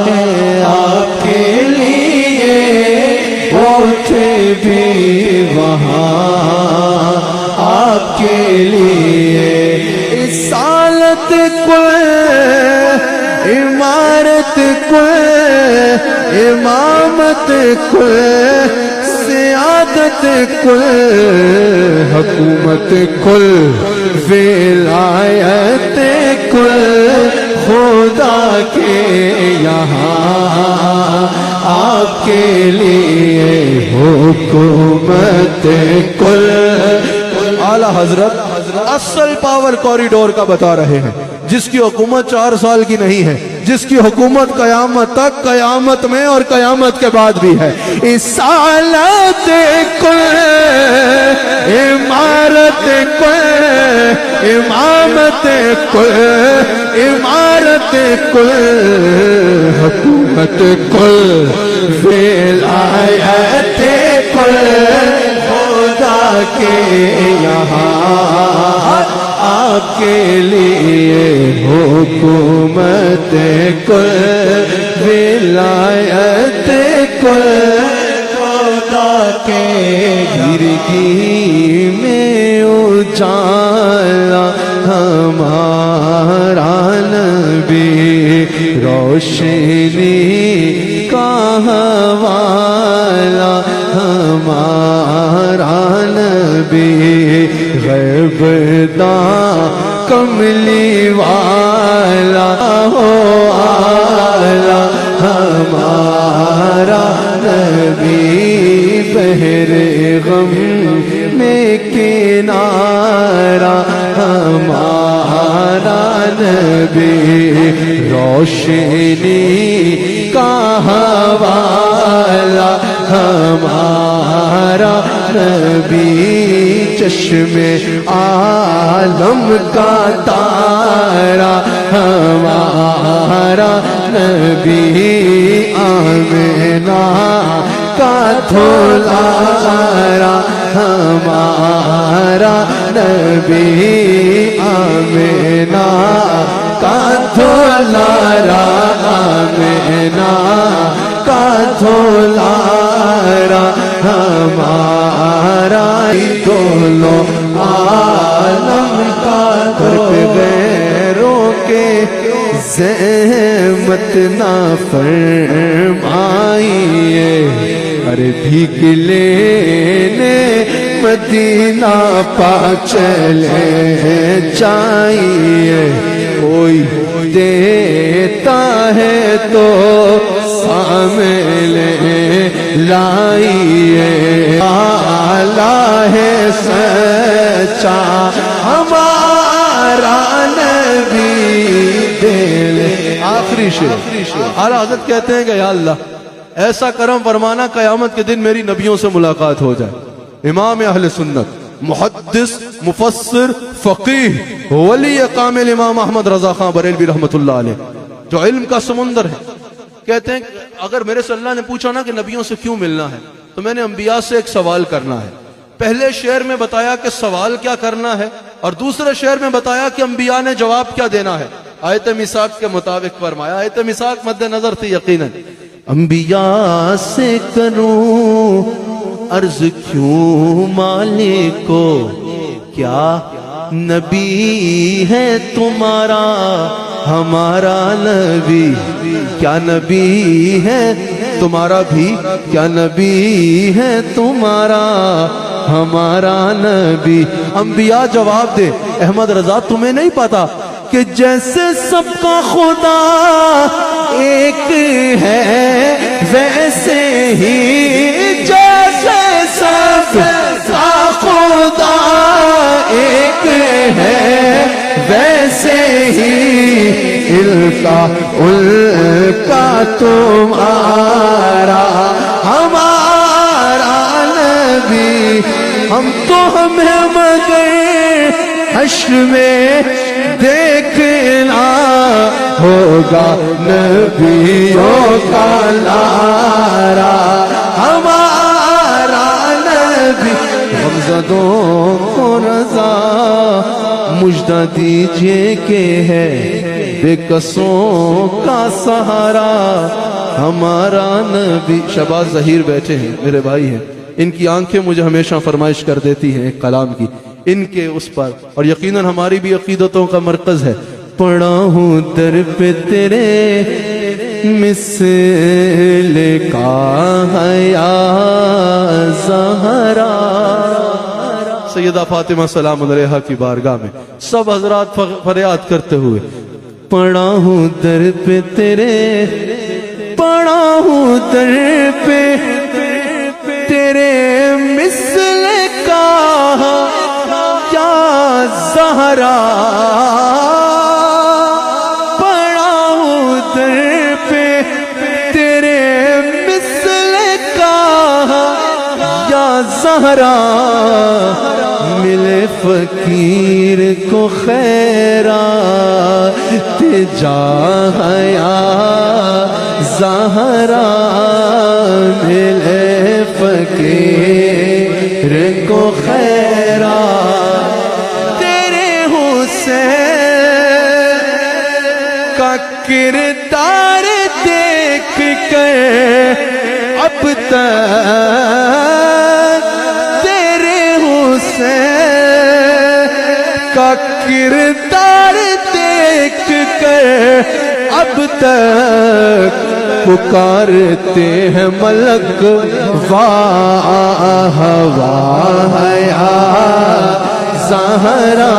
ہے آپ کے لیے ہوتے بھی وہاں آپ کے لیے. رسالت کو عمارت کو امامت کو سیادت کو حکومت کل ولایت کل خدا کے یہاں آپ کے لیے حکومت کل. اعلیٰ حضرت اصل پاور کوریڈور کا بتا رہے ہیں جس کی حکومت 4 سال کی نہیں ہے, جس کی حکومت قیامت تک, قیامت میں اور قیامت کے بعد بھی ہے. رسالت کل عمارت کل امامت کل عمارت کل حکومت کل ولایت کل خدا کے یہاں آپ کے لیے حکومت کل ولایت کل خدا کے گرگی میں اجالا ہمارا نبی روشنی کا حوالہ ہمارا نبی غیب داں کملی والا ہو آلہ ہمارا نبی بحر غم میں کنارہ ہمارا نبی روشنی کا حوالہ ہمارا نبی چشم عالم کا تارا ہمارا نبی آمنہ کا دھولارا ہمارا نبی آمنہ کا دھولارا آمنہ کا دھولارا ہمارا دونوں عالم کا غیروں کے زحمت نہ فرمائیے ارے بھیک لینے مدینہ پاک چلے جائیے کوئی دیتا ہے تو سامنے لائیے آلہ ہے سچا ہمارا نبی دل آخری شعر اعلیٰ حضرت کہتے ہیں کہ یا اللہ ایسا کرم فرمانا قیامت کے دن میری نبیوں سے ملاقات ہو جائے امام اہل سنت محدث مفسر فقیہ ولی کامل امام احمد رضا خان بریلوی رحمت اللہ علیہ جو علم کا سمندر ہے کہتے ہیں اگر میرے سے اللہ نے پوچھا نا کہ نبیوں سے کیوں ملنا ہے تو میں نے انبیاء سے ایک سوال کرنا ہے پہلے شعر میں بتایا کہ سوال کیا کرنا ہے اور دوسرے شعر میں بتایا کہ انبیاء نے جواب کیا دینا ہے آیت میثاق کے مطابق فرمایا آیت میثاق مد نظر تھی یقیناً انبیاء سے کروں عرض کیوں مالک کو کیا نبی ہے تمہارا ہمارا نبی کیا نبی ہے تمہارا بھی کیا نبی ہے تمہارا ہمارا نبی انبیاء جواب دے احمد رضا تمہیں نہیں پتا کہ جیسے سب کا خدا ایک ہے ویسے ہی جیسے سب کا خدا ایک ہے ویسے ہی ان کا تمہارا ہمارا نبی ہم تو ہمیں مگر حشر میں دیکھنا ہوگا نبیوں کا لارا ہمارا نبی غمزدوں کو رضا مجدہ دیجئے کہ ہے بے کسوں کا سہارا ہمارا نبی شہباز ظہیر بیٹھے ہیں میرے بھائی ہیں ان کی آنکھیں مجھے ہمیشہ فرمائش کر دیتی ہیں ایک کلام کی ان کے اس پر اور یقیناً ہماری بھی عقیدتوں کا مرکز ہے پڑا ہوں در پہ تیرے مثل کا حیا زہرا سیدہ فاطمہ سلام علیہا کی بارگاہ میں سب حضرات فریاد کرتے ہوئے پڑا ہوں در پہ تیرے پڑا ہوں در پہ تیرے مثل کا یا زہرا پڑا ہوں در پہ تیرے مثل کا یا زہرا ملے فقیر کو خیرات جا یا زہرا ملے فقیر کو خیرات تیرے حسین کا کردار دیکھ کر اب تک تیرے حسین کا کردار دیکھ کر اب تک پکارتے ہیں ملک واہ واہ یا زہرا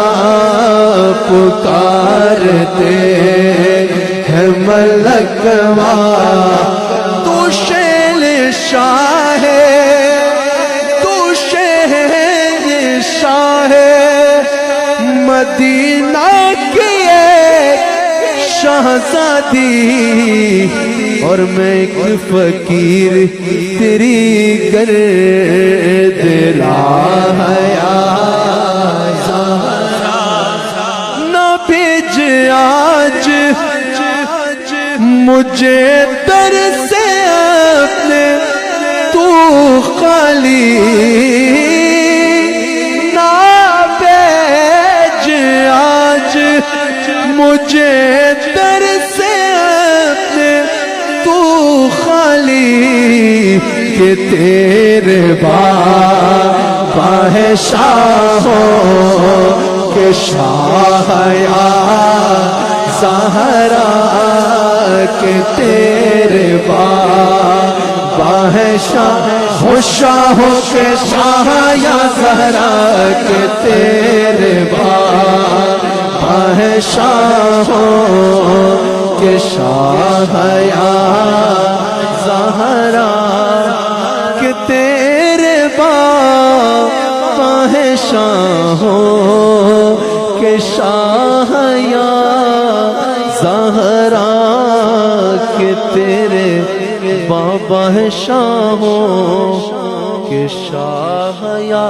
پکارتے ہیں ملکوا، تو شہنشاہ تو شہنشاہ مدینہ کی ایک شہزادی، اور میں ایک فقیر تیری گرد راہ یا زہرا، نہ بھیج آج مجھے در سے اپنے تو خالی، نہ بھیج آج مجھے در سے اپنے تو خالی، کہ تیرے بابا ہے شاہوں کے شاہ یا زہرا، کہ تیرے بابا ہے شاہوں کے شاہ یا زہرا، کہ تیرے بابا ہے شاہوں کے شاہ یا زہرا، کہ تیرے بابا ہے شاہوں کے شاہ یا زہرا، کہ تیرے بابا ہے شاہوں کے شاہ یا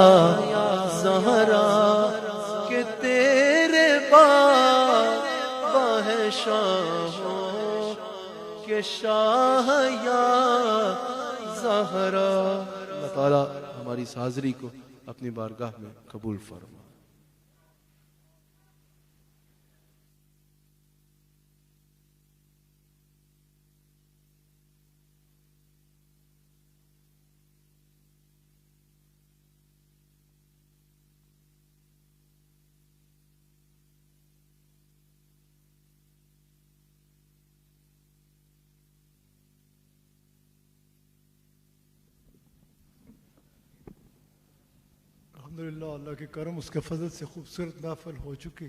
زہرا، کہ تیرے بابا ہے شاہوں کے شاہ یا زہرا۔ اللہ تعالیٰ ہماری اس حاضری کو اپنی بارگاہ میں قبول فرما۔ الحمدللہ اللہ کے کرم، اس کے فضل سے خوبصورت محفل ہو چکی۔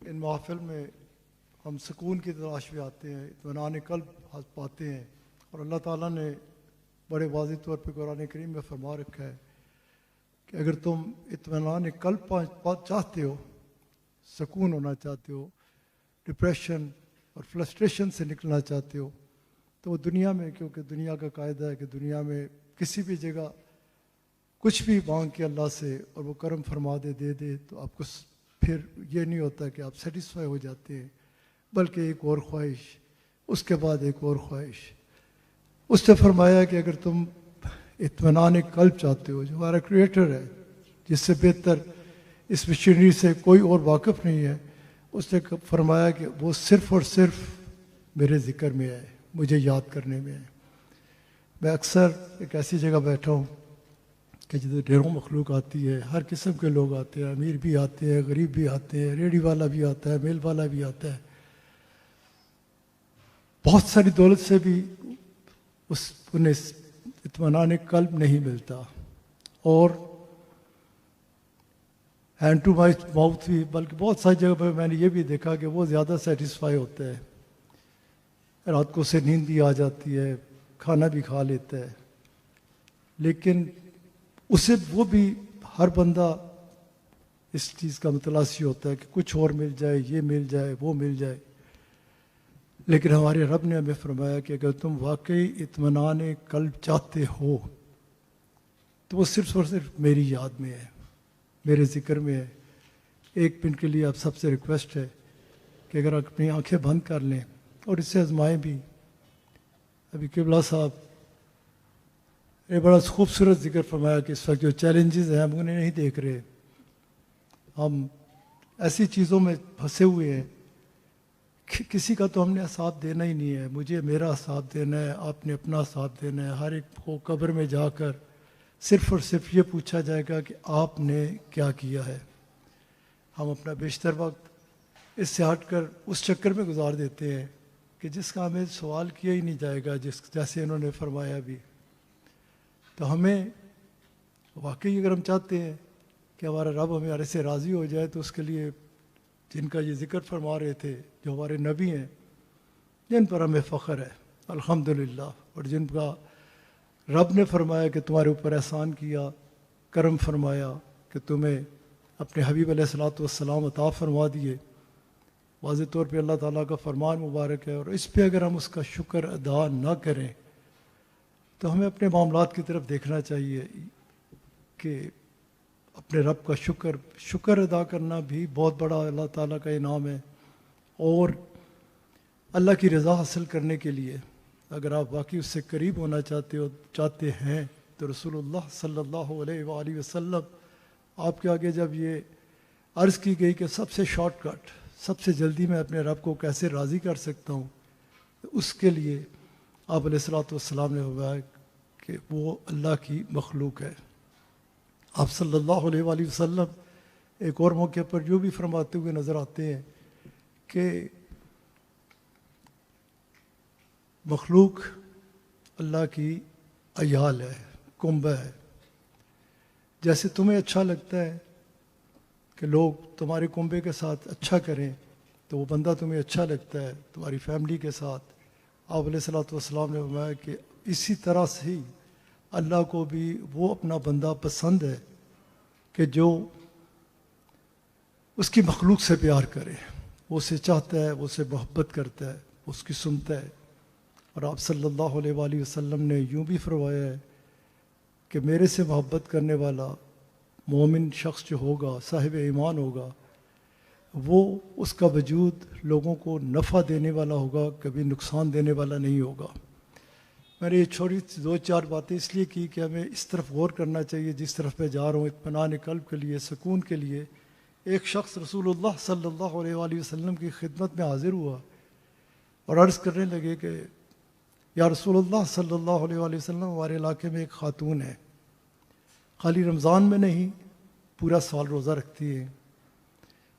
ان محفل میں ہم سکون کی تلاش میں آتے ہیں، اطمینان قلب پاتے ہیں، اور اللہ تعالیٰ نے بڑے واضح طور پہ قرآن کریم میں فرما رکھا ہے کہ اگر تم اطمینان قلب چاہتے ہو، سکون ہونا چاہتے ہو، ڈپریشن اور فرسٹریشن سے نکلنا چاہتے ہو، تو وہ دنیا میں، کیونکہ دنیا کا قاعدہ ہے کہ دنیا میں کسی بھی جگہ کچھ بھی مانگ کے اللہ سے اور وہ کرم فرما دے تو آپ کو پھر یہ نہیں ہوتا کہ آپ سیٹسفائی ہو جاتے ہیں، بلکہ ایک اور خواہش، اس کے بعد ایک اور خواہش۔ اس نے فرمایا کہ اگر تم اطمینان قلب چاہتے ہو، جو ہمارا کریٹر ہے، جس سے بہتر اس مشینری سے کوئی اور واقف نہیں ہے، اس نے فرمایا کہ وہ صرف اور صرف میرے ذکر میں ہے، مجھے یاد کرنے میں ہے۔ میں اکثر ایک ایسی جگہ بیٹھا ہوں کہ جدھر ڈھیروں مخلوق آتی ہے، ہر قسم کے لوگ آتے ہیں، امیر بھی آتے ہیں، غریب بھی آتے ہیں، ریڑھی والا بھی آتا ہے، میل والا بھی آتا ہے، بہت ساری دولت سے بھی انہیں اطمینان قلب نہیں ملتا، اور ہینڈ ٹو ماؤتھ بھی، بلکہ بہت ساری جگہ پہ میں نے یہ بھی دیکھا کہ وہ زیادہ سیٹسفائی ہوتا ہے، رات کو اسے نیند بھی آ جاتی ہے، کھانا بھی کھا لیتا ہے، لیکن اسے وہ بھی ہر بندہ اس چیز کا متلاسی ہوتا ہے کہ کچھ اور مل جائے، یہ مل جائے، وہ مل جائے، لیکن ہمارے رب نے ہمیں فرمایا کہ اگر تم واقعی اطمینان قلب چاہتے ہو تو وہ صرف اور صرف میری یاد میں ہے، میرے ذکر میں ہے۔ ایک منٹ کے لیے آپ سب سے ریکویسٹ ہے کہ اگر آپ اپنی آنکھیں بند کر لیں اور اسے آزمائیں بھی۔ ابھی قبلہ صاحب یہ بڑا خوبصورت ذکر فرمایا کہ اس وقت جو چیلنجز ہیں ہم انہیں نہیں دیکھ رہے، ہم ایسی چیزوں میں پھنسے ہوئے ہیں، کسی کا تو ہم نے ساتھ دینا ہی نہیں ہے، مجھے میرا ساتھ دینا ہے، آپ نے اپنا ساتھ دینا ہے۔ ہر ایک کو قبر میں جا کر صرف اور صرف یہ پوچھا جائے گا کہ آپ نے کیا کیا ہے۔ ہم اپنا بیشتر وقت اس سے ہٹ کر اس چکر میں گزار دیتے ہیں کہ جس کا ہمیں سوال کیا ہی نہیں جائے گا، جیسے انہوں نے فرمایا بھی۔ تو ہمیں واقعی اگر ہم چاہتے ہیں کہ ہمارا رب ہمارے سے راضی ہو جائے، تو اس کے لیے جن کا یہ ذکر فرما رہے تھے جو ہمارے نبی ہیں، جن پر ہمیں فخر ہے الحمدللہ، اور جن کا رب نے فرمایا کہ تمہارے اوپر احسان کیا، کرم فرمایا کہ تمہیں اپنے حبیب علیہ الصلوۃ والسلام عطا فرما دیے، واضح طور پہ اللہ تعالیٰ کا فرمان مبارک ہے۔ اور اس پہ اگر ہم اس کا شکر ادا نہ کریں تو ہمیں اپنے معاملات کی طرف دیکھنا چاہیے کہ اپنے رب کا شکر ادا کرنا بھی بہت بڑا اللہ تعالیٰ کا انعام ہے۔ اور اللہ کی رضا حاصل کرنے کے لیے اگر آپ واقعی اس سے قریب ہونا چاہتے ہیں تو رسول اللہ صلی اللہ علیہ وآلہ وسلم آپ کے آگے جب یہ عرض کی گئی کہ سب سے شارٹ کٹ، سب سے جلدی میں اپنے رب کو کیسے راضی کر سکتا ہوں، تو اس کے لیے آپ علیہ الصلوۃ والسلام نے فرمایا کہ وہ اللہ کی مخلوق ہے۔ آپ صلی اللہ علیہ وآلہ وسلم ایک اور موقع پر جو بھی فرماتے ہوئے نظر آتے ہیں کہ مخلوق اللہ کی عیال ہے، کنبہ ہے۔ جیسے تمہیں اچھا لگتا ہے کہ لوگ تمہارے کنبے کے ساتھ اچھا کریں تو وہ بندہ تمہیں اچھا لگتا ہے تمہاری فیملی کے ساتھ۔ آپ علیہ الصلوۃ والسلام نے فرمایا کہ اسی طرح سے ہی اللہ کو بھی وہ اپنا بندہ پسند ہے کہ جو اس کی مخلوق سے پیار کرے، وہ اسے چاہتا ہے، وہ اسے محبت کرتا ہے، اس کی سنتا ہے۔ اور آپ صلی اللہ علیہ وآلہ وسلم نے یوں بھی فرمایا ہے کہ میرے سے محبت کرنے والا مومن شخص جو ہوگا، صاحب ایمان ہوگا، وہ اس کا وجود لوگوں کو نفع دینے والا ہوگا، کبھی نقصان دینے والا نہیں ہوگا۔ میں نے یہ چھوٹی دو چار باتیں اس لیے کی کہ ہمیں اس طرف غور کرنا چاہیے جس طرف میں جا رہا ہوں، اطمینان قلب کے لیے، سکون کے لیے۔ ایک شخص رسول اللہ صلی اللہ علیہ وآلہ وسلم کی خدمت میں حاضر ہوا اور عرض کرنے لگے کہ یا رسول اللہ صلی اللہ علیہ وآلہ وسلم، ہمارے علاقے میں ایک خاتون ہے، خالی رمضان میں نہیں پورا سال روزہ رکھتی ہے،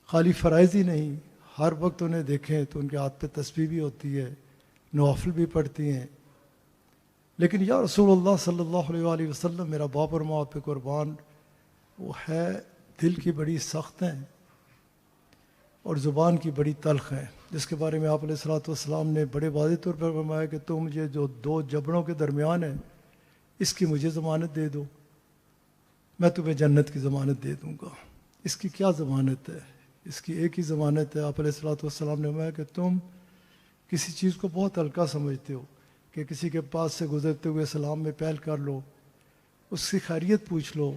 خالی فرائض ہی نہیں، ہر وقت انہیں دیکھیں تو ان کے ہاتھ پہ تسبیح بھی ہوتی ہے، نوافل بھی پڑھتی ہیں، لیکن یا رسول اللہ صلی اللہ علیہ وآلہ وسلم، میرا باپ اور ماں پہ قربان، وہ ہے دل کی بڑی سخت ہیں اور زبان کی بڑی تلخ ہیں، جس کے بارے میں آپ علیہ الصلوۃ والسلام نے بڑے واضح طور پر فرمایا کہ تم یہ جو دو جبڑوں کے درمیان ہے اس کی مجھے ضمانت دے دو، میں تمہیں جنت کی ضمانت دے دوں گا۔ اس کی کیا ضمانت ہے؟ اس کی ایک ہی ضمانت ہے۔ آپ علیہ الصلوۃ والسلام نے فرمایا کہ تم کسی چیز کو بہت ہلکا سمجھتے ہو کہ کسی کے پاس سے گزرتے ہوئے سلام میں پہل کر لو، اس کی خیریت پوچھ لو،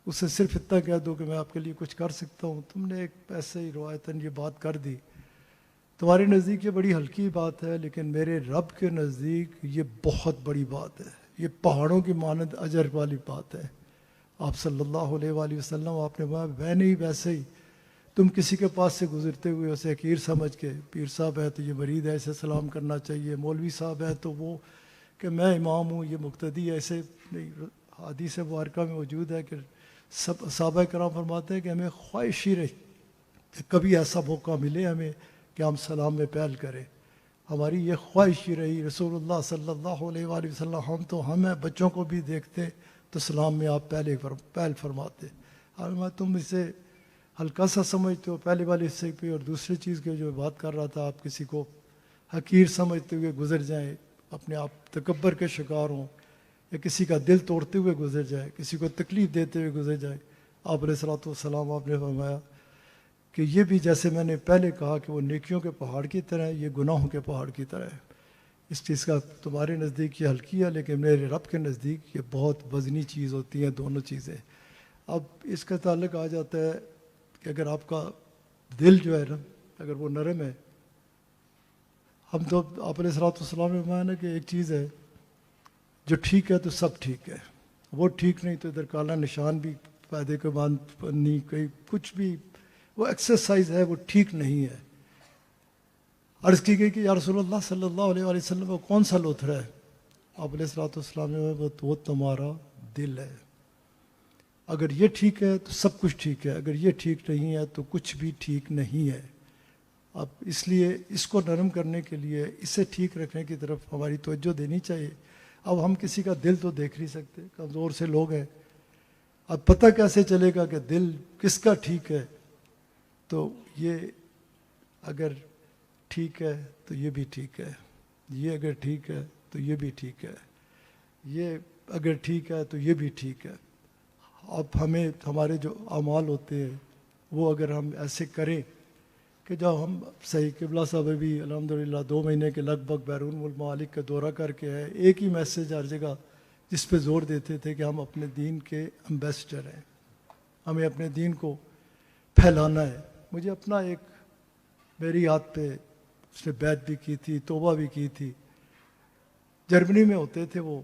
اس سے صرف اتنا کہہ دو کہ میں آپ کے لیے کچھ کر سکتا ہوں، تم نے ایک ایسے ہی روایتاً یہ بات کر دی، تمہارے نزدیک یہ بڑی ہلکی بات ہے، لیکن میرے رب کے نزدیک یہ بہت بڑی بات ہے، یہ پہاڑوں کی مانند اجر والی بات ہے۔ آپ صلی اللہ علیہ وآلہ وسلم آپ نے کہا میں نہیں، ویسے ہی تم کسی کے پاس سے گزرتے ہوئے اسے حقیر سمجھ کے، پیر صاحب ہے تو یہ مرید ہے اسے سلام کرنا چاہیے، مولوی صاحب ہے تو وہ کہ میں امام ہوں یہ مقتدی ہے، ایسے نہیں۔ حدیث مبارکہ میں موجود ہے کہ سب صحابہ کرام فرماتے ہیں کہ ہمیں خواہش ہی رہی کہ کبھی ایسا موقع ملے ہمیں کہ ہم سلام میں پہل کریں، ہماری یہ خواہش ہی رہی۔ رسول اللہ صلی اللہ علیہ وآلہ وسلم ہمیں بچوں کو بھی دیکھتے تو سلام میں آپ پہل فرماتے۔ میں تم اسے ہلکا سا سمجھتے ہو پہلے والے حصے پہ، اور دوسری چیز کے جو بات کر رہا تھا، آپ کسی کو حقیر سمجھتے ہوئے گزر جائیں، اپنے آپ تکبر کے شکار ہوں، یا کسی کا دل توڑتے ہوئے گزر جائے، کسی کو تکلیف دیتے ہوئے گزر جائے۔ آپ علیہ الصلوۃ والسلام آپ نے فرمایا کہ یہ بھی جیسے میں نے پہلے کہا کہ وہ نیکیوں کے پہاڑ کی طرح ہے، یہ گناہوں کے پہاڑ کی طرح ہے۔ اس چیز کا تمہارے نزدیک یہ ہلکی ہے، لیکن میرے رب کے نزدیک یہ بہت وزنی چیز ہوتی ہیں دونوں چیزیں۔ اب اس کا تعلق آ جاتا ہے کہ اگر آپ کا دل جو ہے نا، اگر وہ نرم ہے، ہم تو آپ علیہ الصلوۃ والسلام نے فرمایا نا کہ ایک چیز ہے جو ٹھیک ہے تو سب ٹھیک ہے، وہ ٹھیک نہیں تو ادھر کالا نشان بھی فائدے کے بعد نہیں، کہیں کچھ بھی وہ ایکسرسائز ہے وہ ٹھیک نہیں ہے۔ عرض کی گئی کہ یا رسول اللہ صلی اللہ علیہ وآلہ وسلم وہ کون سا لوتھڑا ہے؟ آپ علیہ الصلوۃ والسلام نے وہ تمہارا دل ہے، اگر یہ ٹھیک ہے تو سب کچھ ٹھیک ہے، اگر یہ ٹھیک نہیں ہے تو کچھ بھی ٹھیک نہیں ہے۔ اب اس لیے اس کو نرم کرنے کے لیے، اسے ٹھیک رکھنے کی طرف ہماری توجہ دینی چاہیے۔ اب ہم کسی کا دل تو دیکھ نہیں سکتے، کمزور سے لوگ ہیں، اب پتہ کیسے چلے گا کہ دل کس کا ٹھیک ہے؟ تو یہ اگر ٹھیک ہے تو یہ بھی ٹھیک ہے، یہ اگر ٹھیک ہے تو یہ بھی ٹھیک ہے، یہ اگر ٹھیک ہے تو یہ بھی ٹھیک ہے۔ اب ہمیں ہمارے جو اعمال ہوتے ہیں وہ اگر ہم ایسے کریں کہ جب ہم صحیح قبلہ صاحب بھی الحمدللہ 2 مہینے کے لگ بھگ بیرون الممالک کا دورہ کر کے ہے، ایک ہی میسج ہر جگہ جس پہ زور دیتے تھے کہ ہم اپنے دین کے ایمبیسڈر ہیں، ہمیں اپنے دین کو پھیلانا ہے۔ مجھے اپنا ایک میری یاد پہ اس نے بیعت بھی کی تھی، توبہ بھی کی تھی، جرمنی میں ہوتے تھے وہ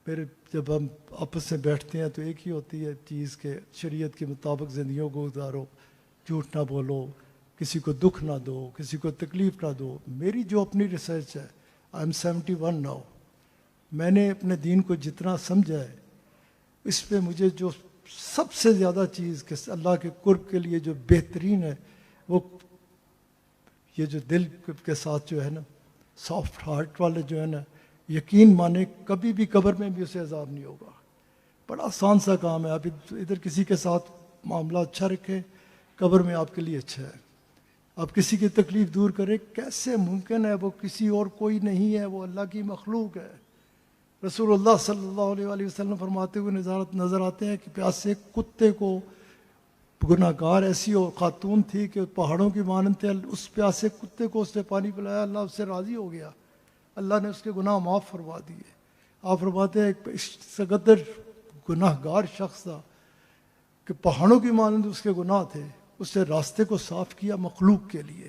پھر جب ہم آپس میں بیٹھتے ہیں تو ایک ہی ہوتی ہے چیز کہ شریعت کے مطابق زندگیوں کو گزارو، جھوٹ نہ بولو، کسی کو دکھ نہ دو، کسی کو تکلیف نہ دو۔ میری جو اپنی ریسرچ ہے، آئی ایم 71 ناؤ، میں نے اپنے دین کو جتنا سمجھا ہے اس پہ مجھے جو سب سے زیادہ چیز کہ اللہ کے قرب کے لیے جو بہترین ہے وہ یہ جو دل کے ساتھ جو ہے نا، سافٹ ہارٹ والے جو ہے نا، یقین مانے کبھی بھی قبر میں بھی اسے عذاب نہیں ہوگا۔ بڑا آسان سا کام ہے، آپ ادھر کسی کے ساتھ معاملہ اچھا رکھیں، قبر میں آپ کے لیے اچھا ہے۔ آپ کسی کی تکلیف دور کریں، کیسے ممکن ہے؟ وہ کسی اور کوئی نہیں ہے، وہ اللہ کی مخلوق ہے۔ رسول اللہ صلی اللہ علیہ وآلہ وسلم فرماتے ہوئے نظر آتے ہیں کہ پیاسے کتے کو گناہ گار ایسی اور خاتون تھی کہ پہاڑوں کی مانند تھے، اس پیاسے کتے کو اس نے پانی پلایا، اللہ اس سے راضی ہو گیا، اللہ نے اس کے گناہ معاف فرما دیے۔ آپ فرماتے ہیں ایک سقدر گناہ گار شخص تھا کہ پہاڑوں کی مانند اس کے گناہ تھے، اس نے راستے کو صاف کیا مخلوق کے لیے،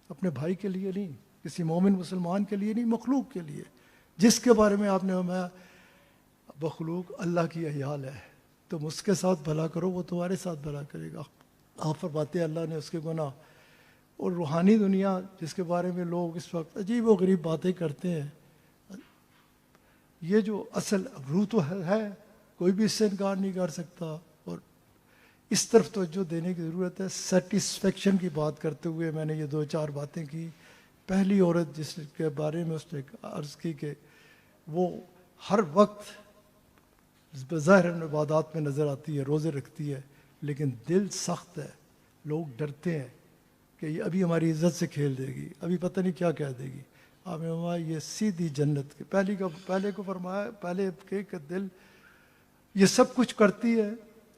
اپنے بھائی کے لیے نہیں، کسی مومن مسلمان کے لیے نہیں، مخلوق کے لیے، جس کے بارے میں آپ نے فرمایا مخلوق اللہ کی عیال ہے، تم اس کے ساتھ بھلا کرو وہ تمہارے ساتھ بھلا کرے گا۔ آپ فرماتے ہیں اللہ نے اس کے گناہ اور روحانی دنیا جس کے بارے میں لوگ اس وقت عجیب و غریب باتیں کرتے ہیں، یہ جو اصل روح تو ہے، کوئی بھی اس سے انکار نہیں کر سکتا، اور اس طرف توجہ دینے کی ضرورت ہے۔ سیٹسفیکشن کی بات کرتے ہوئے میں نے یہ 2-4 باتیں کی۔ پہلی عورت جس کے بارے میں اس نے عرض کی کہ وہ ہر وقت بظاہر عبادات میں نظر آتی ہے، روزے رکھتی ہے، لیکن دل سخت ہے، لوگ ڈرتے ہیں کہ یہ ابھی ہماری عزت سے کھیل دے گی، ابھی پتہ نہیں کیا کہہ دے گی۔ آپ نے فرمایا یہ سیدھی جنت کے پہلے کو فرمایا، پہلے کہ دل یہ سب کچھ کرتی ہے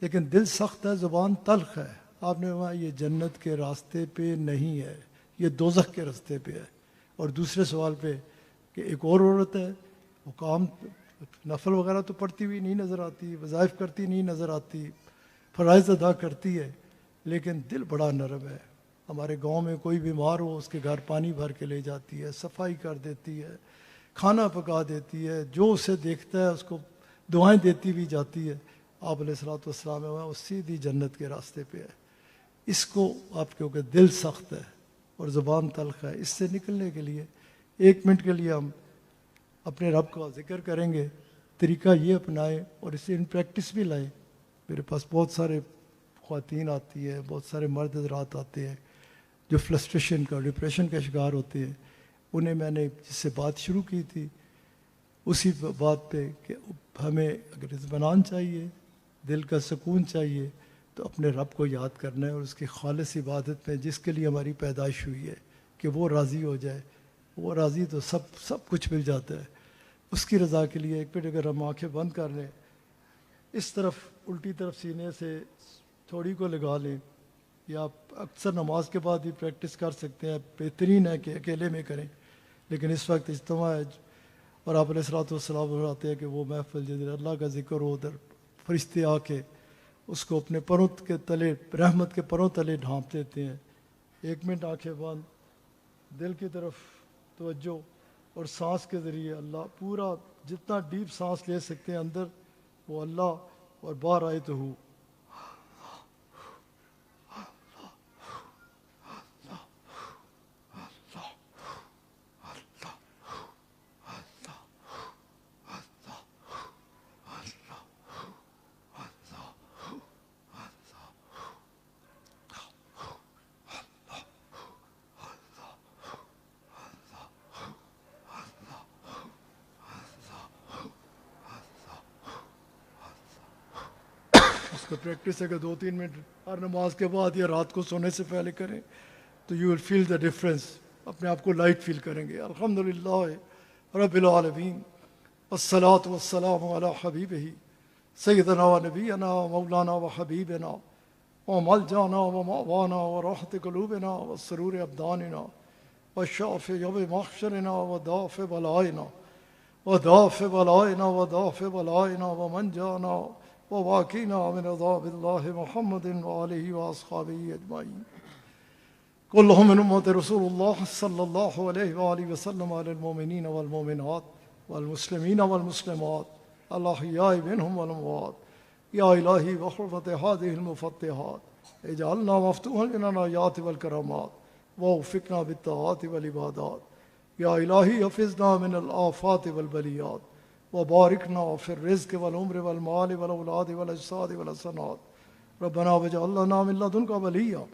لیکن دل سخت ہے، زبان تلخ ہے۔ آپ نے فرمایا یہ جنت کے راستے پہ نہیں ہے، یہ دوزخ کے راستے پہ ہے۔ اور دوسرے سوال پہ کہ ایک اور عورت ہے، وہ کام نفل وغیرہ تو پڑھتی ہوئی نہیں نظر آتی، وظائف کرتی نہیں نظر آتی، فرائض ادا کرتی ہے، لیکن دل بڑا نرم ہے۔ ہمارے گاؤں میں کوئی بیمار ہو اس کے گھر پانی بھر کے لے جاتی ہے، صفائی کر دیتی ہے، کھانا پکا دیتی ہے، جو اسے دیکھتا ہے اس کو دعائیں دیتی بھی جاتی ہے۔ آپ علیہ الصلوۃ والسلام وہ سیدھی جنت کے راستے پہ ہے۔ اس کو آپ کیونکہ دل سخت ہے اور زبان تلخ ہے، اس سے نکلنے کے لیے 1 منٹ کے لیے ہم اپنے رب کا ذکر کریں گے، طریقہ یہ اپنائیں اور اسے ان پریکٹس بھی لائیں۔ میرے پاس بہت سارے خواتین آتی ہے، بہت سارے مرد حضرات آتے ہیں جو فرسٹریشن کا، ڈپریشن کا شکار ہوتے ہیں۔ انہیں میں نے جس سے بات شروع کی تھی اسی بات پہ کہ ہمیں اگر اطمینان چاہیے، دل کا سکون چاہیے، تو اپنے رب کو یاد کرنا ہے اور اس کی خالص عبادت میں جس کے لیے ہماری پیدائش ہوئی ہے کہ وہ راضی ہو جائے، وہ راضی تو سب کچھ مل جاتا ہے۔ اس کی رضا کے لیے 1 منٹ اگر ہم آنکھیں بند کر لیں، اس طرف الٹی طرف سینے سے تھوڑی کو لگا لیں، یا آپ اکثر نماز کے بعد بھی پریکٹس کر سکتے ہیں، بہترین ہے کہ اکیلے میں کریں، لیکن اس وقت اجتماع ہے اور آپ علیہ الصلوۃ والسلام فرماتے ہیں کہ وہ محفل جدھر اللہ کا ذکر ہو ادھر فرشتے آ کے اس کو اپنے پروں کے تلے، رحمت کے پروں تلے ڈھانپ دیتے ہیں۔ 1 منٹ آنکھیں بند، دل کی طرف توجہ اور سانس کے ذریعے اللہ پورا جتنا ڈیپ سانس لے سکتے ہیں اندر وہ اللہ، اور باہر آئے تو ہو۔ اس کا پریکٹس ہے کہ 2-3 منٹ ہر نماز کے بعد یا رات کو سونے سے پہلے کریں تو you will feel the difference, اپنے آپ کو لائٹ فیل کریں گے. الحمدللہ رب العالمین والصلاة والسلام علی حبیبہ سیدنا و نبینا و مولانا و حبیبنا و ملجانا و مأوانا و راحت قلوبنا و سرور ابداننا و شافع یوم محشرنا و دافع بلائنا و دافع بلائنا و دافع بلائنا و منجانا و واقینا من عذاب اللہ محمد و آلہ و اصحابہ اجمعین. كلهم من أمة رسول الله صلى الله عليه وآله وسلم على المؤمنين والمؤمنات والمسلمين والمسلمات الأحياء منهم والأموات. يا إلهي بحرمة هذه المفتحات اجعلنا مفتوحا للعنايات والكرامات ووفقنا بالطاعات والعبادات. يا إلهي حفظنا من الآفات والبليات وباركنا في الرزق والعمر والمال والأولاد والأجساد والحسنات. ربنا واجعل لنا من لدنك وليا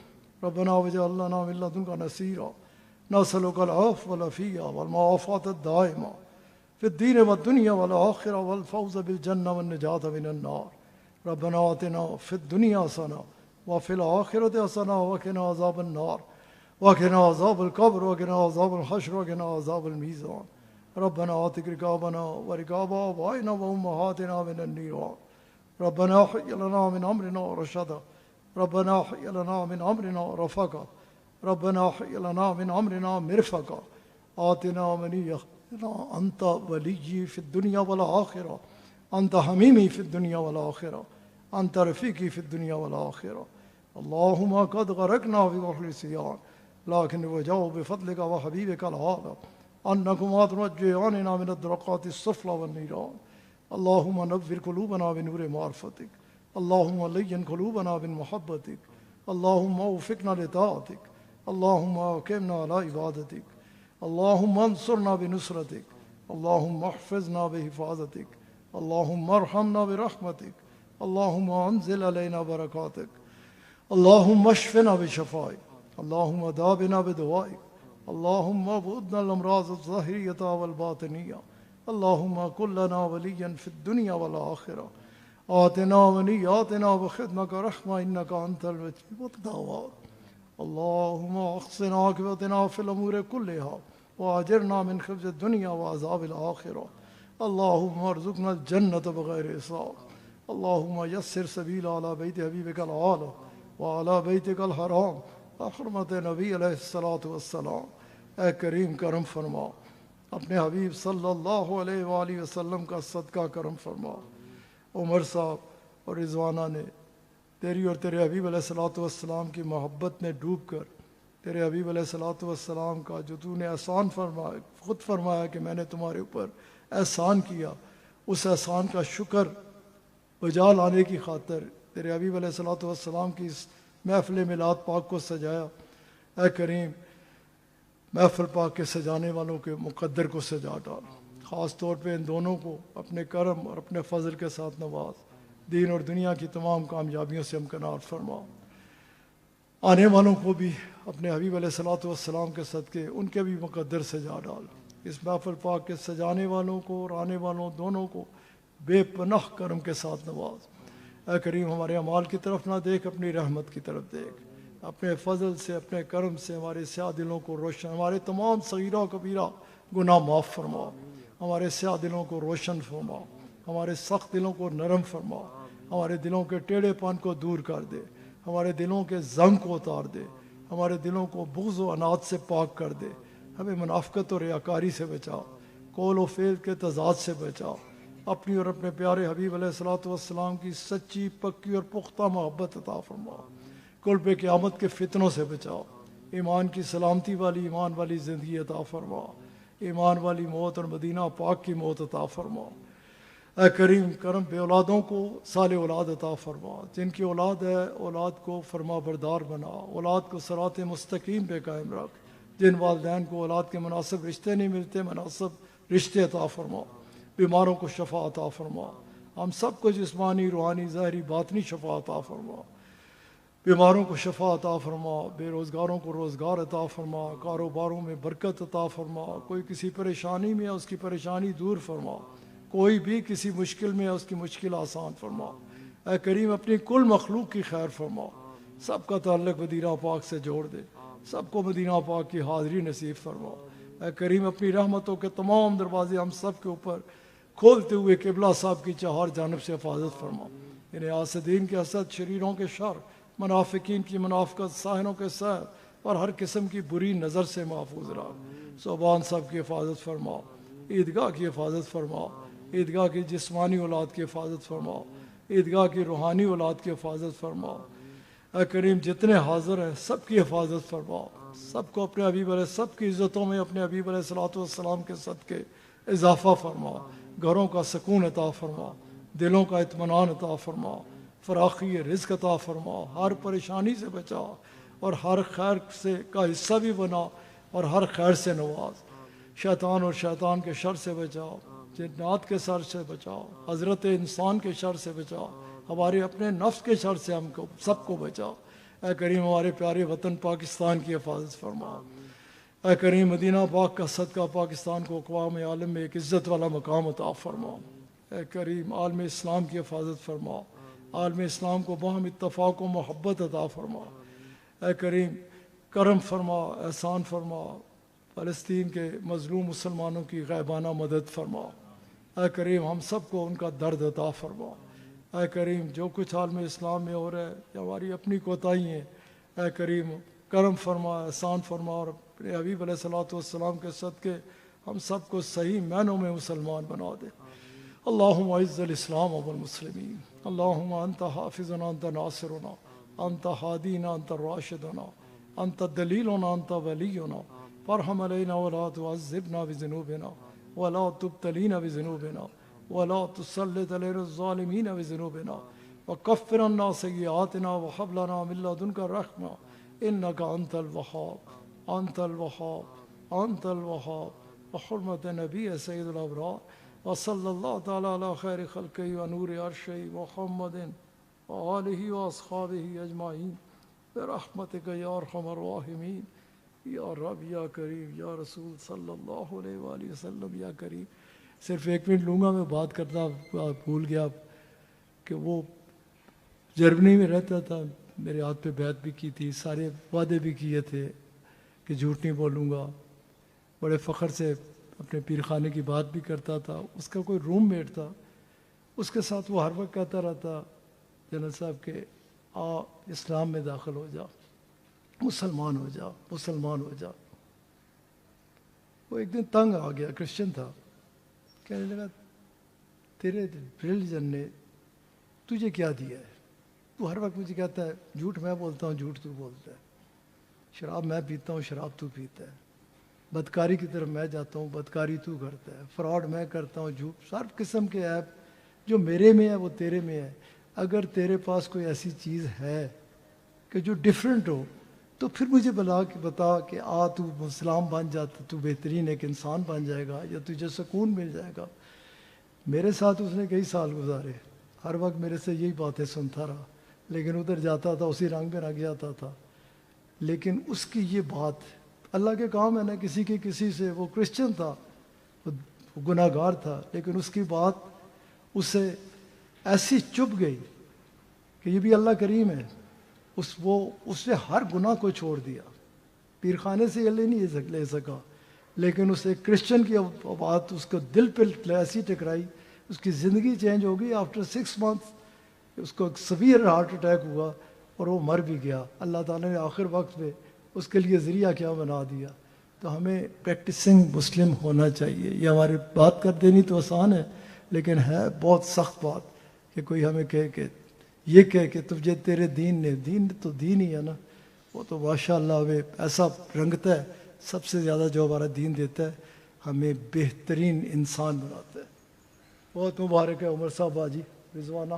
ربنا واجعل لنا من لدنك نصيرا. نسألك العفو والعافية والمعافاة الدائمة في الدين والدنيا والآخرة والفوز بالجنة والنجاة من النار. ربنا آتنا في الدنيا حسنة وفي الآخرة حسنة وقنا عذاب النار وقنا عذاب القبر وقنا عذاب الحشر وقنا عذاب الميزان. ربنا آتك رقابنا ورقاب آبائنا وأمهاتنا من النيران. ربنا هيئ لنا من أمرنا رشدا ربنا هيئ لنا من أمرنا رفقا ربنا هيئ لنا من أمرنا مرفقا. آتنا منية أنت وليي في الدنيا والآخرة أنت حميمي في الدنيا والآخرة أنت رفيقي في الدنيا والآخرة. اللهم قد غرقنا في بحر السيان لكن وجاءوا بفضلك وحبيبك العالى أنكما تنجياننا من الدرقات السفلى والنيران. اللهم نور قلوبنا بنور معرفتك اللهم لين قلوبنا بمحبتك اللهم وفقنا لطاعتك اللهم أقمنا على عبادتك اللهم انصرنا بنصرتك اللهم احفظنا بحفاظتك اللهم ارحمنا برحمتك اللهم انزل علينا بركاتك اللهم اشفنا بشفائك اللهم داونا بدوائك اللهم ابعدنا الأمراض الظاهرية والباطنية اللهم كن لنا وليا في الدنيا والآخرة. آتنا منياتنا وخدمك رحمة إنك أنت المجيب الدعوات. اللهم أحسن عاقبتنا في الأمور كلها وأجرنا من خزي الدنيا وعذاب الآخرة. اللهم ارزقنا الجنة بغير حساب. اللهم يسر سبيل على بيت حبيبك العالى وعلى بيتك الحرام حرمت نبی علیہ الصلاۃ والسلام. اے کریم کرم فرما اپنے حبیب صلی اللہ علیہ وآلہ وسلم کا صدقہ کرم فرما. عمر صاحب اور رضوانہ نے تیری اور تیرے حبیب علیہ الصلاۃ والسلام کی محبت میں ڈوب کر تیرے حبیب علیہ الصلاۃ والسلام کا جو تو نے احسان فرمایا خود فرمایا کہ میں نے تمہارے اوپر احسان کیا، اس احسان کا شکر بجا لانے کی خاطر تیرے حبیب علیہ الصلاۃ والسلام کی اس محفل میلاد پاک کو سجایا. اے کریم محفل پاک کے سجانے والوں کے مقدر کو سجا ڈال. خاص طور پہ ان دونوں کو اپنے کرم اور اپنے فضل کے ساتھ نواز. دین اور دنیا کی تمام کامیابیوں سے امکنار فرما. آنے والوں کو بھی اپنے حبیب علیہ الصلاۃ والسلام کے صدقے ان کے بھی مقدر سجا ڈال. اس محفل پاک کے سجانے والوں کو اور آنے والوں دونوں کو بے پناہ کرم کے ساتھ نواز. اے کریم ہمارے اعمال کی طرف نہ دیکھ، اپنی رحمت کی طرف دیکھ. اپنے فضل سے اپنے کرم سے ہمارے سیاہ دلوں کو روشن، ہمارے تمام صغیرہ و کبیرہ گناہ معاف فرما. ہمارے سیاہ دلوں کو روشن فرما، ہمارے سخت دلوں کو نرم فرما. ہمارے دلوں کے ٹیڑھے پن کو دور کر دے، ہمارے دلوں کے زنگ کو اتار دے، ہمارے دلوں کو بغض و عناد سے پاک کر دے. ہمیں منافقت اور ریاکاری سے بچا، قول و فعل کے تضاد سے بچا. اپنی اور اپنے پیارے حبیب علیہ الصلاۃ والسلام کی سچی پکی اور پختہ محبت عطا فرما. قرب قیامت کے فتنوں سے بچا. ایمان کی سلامتی والی ایمان والی زندگی عطا فرما. ایمان والی موت اور مدینہ پاک کی موت عطا فرما. اے کریم کرم بے اولادوں کو صالح اولاد عطا فرما. جن کی اولاد ہے اولاد کو فرما بردار بنا، اولاد کو صراط مستقیم پہ قائم رکھ. جن والدین کو اولاد کے مناسب رشتے نہیں ملتے، مناسب رشتے عطا فرما. بیماروں کو شفا عطا فرما. ہم سب کو جسمانی روحانی ظاہری باطنی شفا عطا فرما. بیماروں کو شفا عطا فرما. بے روزگاروں کو روزگار عطا فرما. کاروباروں میں برکت عطا فرما. کوئی کسی پریشانی میں ہے اس کی پریشانی دور فرما. کوئی بھی کسی مشکل میں ہے اس کی مشکل آسان فرما. اے کریم اپنی کل مخلوق کی خیر فرما، سب کا تعلق مدینہ پاک سے جوڑ دے، سب کو مدینہ پاک کی حاضری نصیب فرما۔ اے کریم اپنی رحمتوں کے تمام دروازے ہم سب کے اوپر کھولتے ہوئے قبلہ صاحب کی چہار جانب سے حفاظت فرما، انہیں حاسدین کے حسد، شریروں کے شر، منافقین کی منافقت، ساحروں کے سحر اور ہر قسم کی بری نظر سے محفوظ رکھ۔ صوبان صاحب کی حفاظت فرما، عیدگاہ کی حفاظت فرما، عیدگاہ کی جسمانی اولاد کی حفاظت فرما، عیدگاہ کی روحانی اولاد کی حفاظت فرما۔ اے کریم جتنے حاضر ہیں سب کی حفاظت فرما، سب کو اپنے حبیب علیہ سب کی عزتوں میں اپنے حبیب علیہ الصلوۃ والسلام کے صدقے اضافہ فرما، گھروں کا سکون عطا فرما، دلوں کا اطمینان عطا فرما، فراخی رزق عطا فرما، ہر پریشانی سے بچا اور ہر خیر سے کا حصہ بھی بنا اور ہر خیر سے نواز، شیطان اور شیطان کے شر سے بچاؤ، جنات کے شر سے بچاؤ، حضرت انسان کے شر سے بچاؤ، ہمارے اپنے نفس کے شر سے ہم کو سب کو بچاؤ۔ اے کریم ہمارے پیارے وطن پاکستان کی حفاظت فرما، اے کریم مدینہ پاک کا صدقہ پاکستان کو اقوام عالم میں ایک عزت والا مقام عطا فرما۔ اے کریم عالم اسلام کی حفاظت فرما، عالم اسلام کو باہم اتفاق و محبت عطا فرما۔ اے کریم کرم فرما، احسان فرما، فلسطین کے مظلوم مسلمانوں کی غیبانہ مدد فرما۔ اے کریم ہم سب کو ان کا درد عطا فرما۔ اے کریم جو کچھ عالم اسلام میں ہو رہا ہے یہ ہماری اپنی کوتاہی ہیں، اے کریم کرم فرما، احسان فرما اور اپنے حبیب علیہ الصلوۃ والسلام کے صدقے ہم سب کو صحیح معنوں میں مسلمان بنا دے۔ اللہم اعز الاسلام والمسلمین، اللہم انت حافظنا، انت ناصرنا، انت ہادینا، انت راشدنا، انت دلیلنا، انت ولینا، فرحم علینا ولا تعذبنا بذنوبنا ولا تبتلینا بذنوبنا ولا تسلط علینا الظالمین بذنوبنا وکفر عنا سیئاتنا وہب لنا من لدنک رحمہ انک انت الوہاب، انت الوہاب، انت الوہاب، بحرمت نبی سید الابرار وصلی اللہ تعالی علی خیر خلقہ ونور عرشہ محمد وآلہ واصحابہ اجمعین برحمتک یا ارحم الراحمین۔ یا رب یا کریم یا رسول صلی اللہ علیہ وآلہ وسلم یا کریم۔ صرف ایک منٹ لوں گا، میں بات کرتا بھول گیا کہ وہ جرمنی میں رہتا تھا، میرے ہاتھ پہ بیعت بھی کی تھی، سارے وعدے بھی کیے تھے کہ جھوٹ نہیں بولوں گا، بڑے فخر سے اپنے پیر خانے کی بات بھی کرتا تھا۔ اس کا کوئی روم میٹ تھا، اس کے ساتھ وہ ہر وقت کہتا رہتا جنرل صاحب کہ آ اسلام میں داخل ہو جا، مسلمان ہو جا، مسلمان ہو جا۔ وہ ایک دن تنگ آ گیا، کرسچن تھا، کہنے لگا تیرے ریلیجن نے تجھے کیا دیا ہے؟ تو ہر وقت مجھے کہتا ہے جھوٹ میں بولتا ہوں، جھوٹ تو بولتا ہے، شراب میں پیتا ہوں، شراب تو پیتا ہے، بدکاری کی طرف میں جاتا ہوں، بدکاری تو کرتا ہے، فراڈ میں کرتا ہوں، جھوٹ، ہر قسم کے ایپ جو میرے میں ہے وہ تیرے میں ہے۔ اگر تیرے پاس کوئی ایسی چیز ہے کہ جو ڈیفرنٹ ہو تو پھر مجھے بتا کہ تو اسلام بن جاتا، تو بہترین ایک انسان بن جائے گا یا تجھے سکون مل جائے گا۔ میرے ساتھ اس نے کئی سال گزارے، ہر وقت میرے سے یہی باتیں سنتا رہا، لیکن ادھر جاتا تھا اسی رنگ میں رنگ جاتا تھا۔ لیکن اس کی یہ بات اللہ کے کام ہے نا، کسی سے وہ کرسچن تھا، وہ گناہ گار تھا، لیکن اس کی بات اسے ایسی چپ گئی کہ یہ بھی اللہ کریم ہے، اس نے ہر گناہ کو چھوڑ دیا، پیر خانے سے یہ نہیں لے سکا، لیکن اس ایک کرسچن کی بات اس کو دل پہ ایسی ٹکرائی، اس کی زندگی چینج ہو گئی۔ آفٹر 6 months اس کو ایک سویئر ہارٹ اٹیک ہوا اور وہ مر بھی گیا۔ اللہ تعالیٰ نے آخر وقت میں اس کے لیے ذریعہ کیا بنا دیا۔ تو ہمیں پریکٹسنگ مسلم ہونا چاہیے۔ یہ ہماری بات کر دینی تو آسان ہے، لیکن ہے بہت سخت بات کہ کوئی ہمیں کہے کہ تجھے تیرے دین نے، دین تو دین ہی ہے نا، وہ تو ماشاءاللہ ہمیں ایسا رنگتا ہے، سب سے زیادہ جو ہمارا دین دیتا ہے ہمیں بہترین انسان بناتا ہے۔ بہت مبارک ہے عمر صاحب باجی رضوانہ۔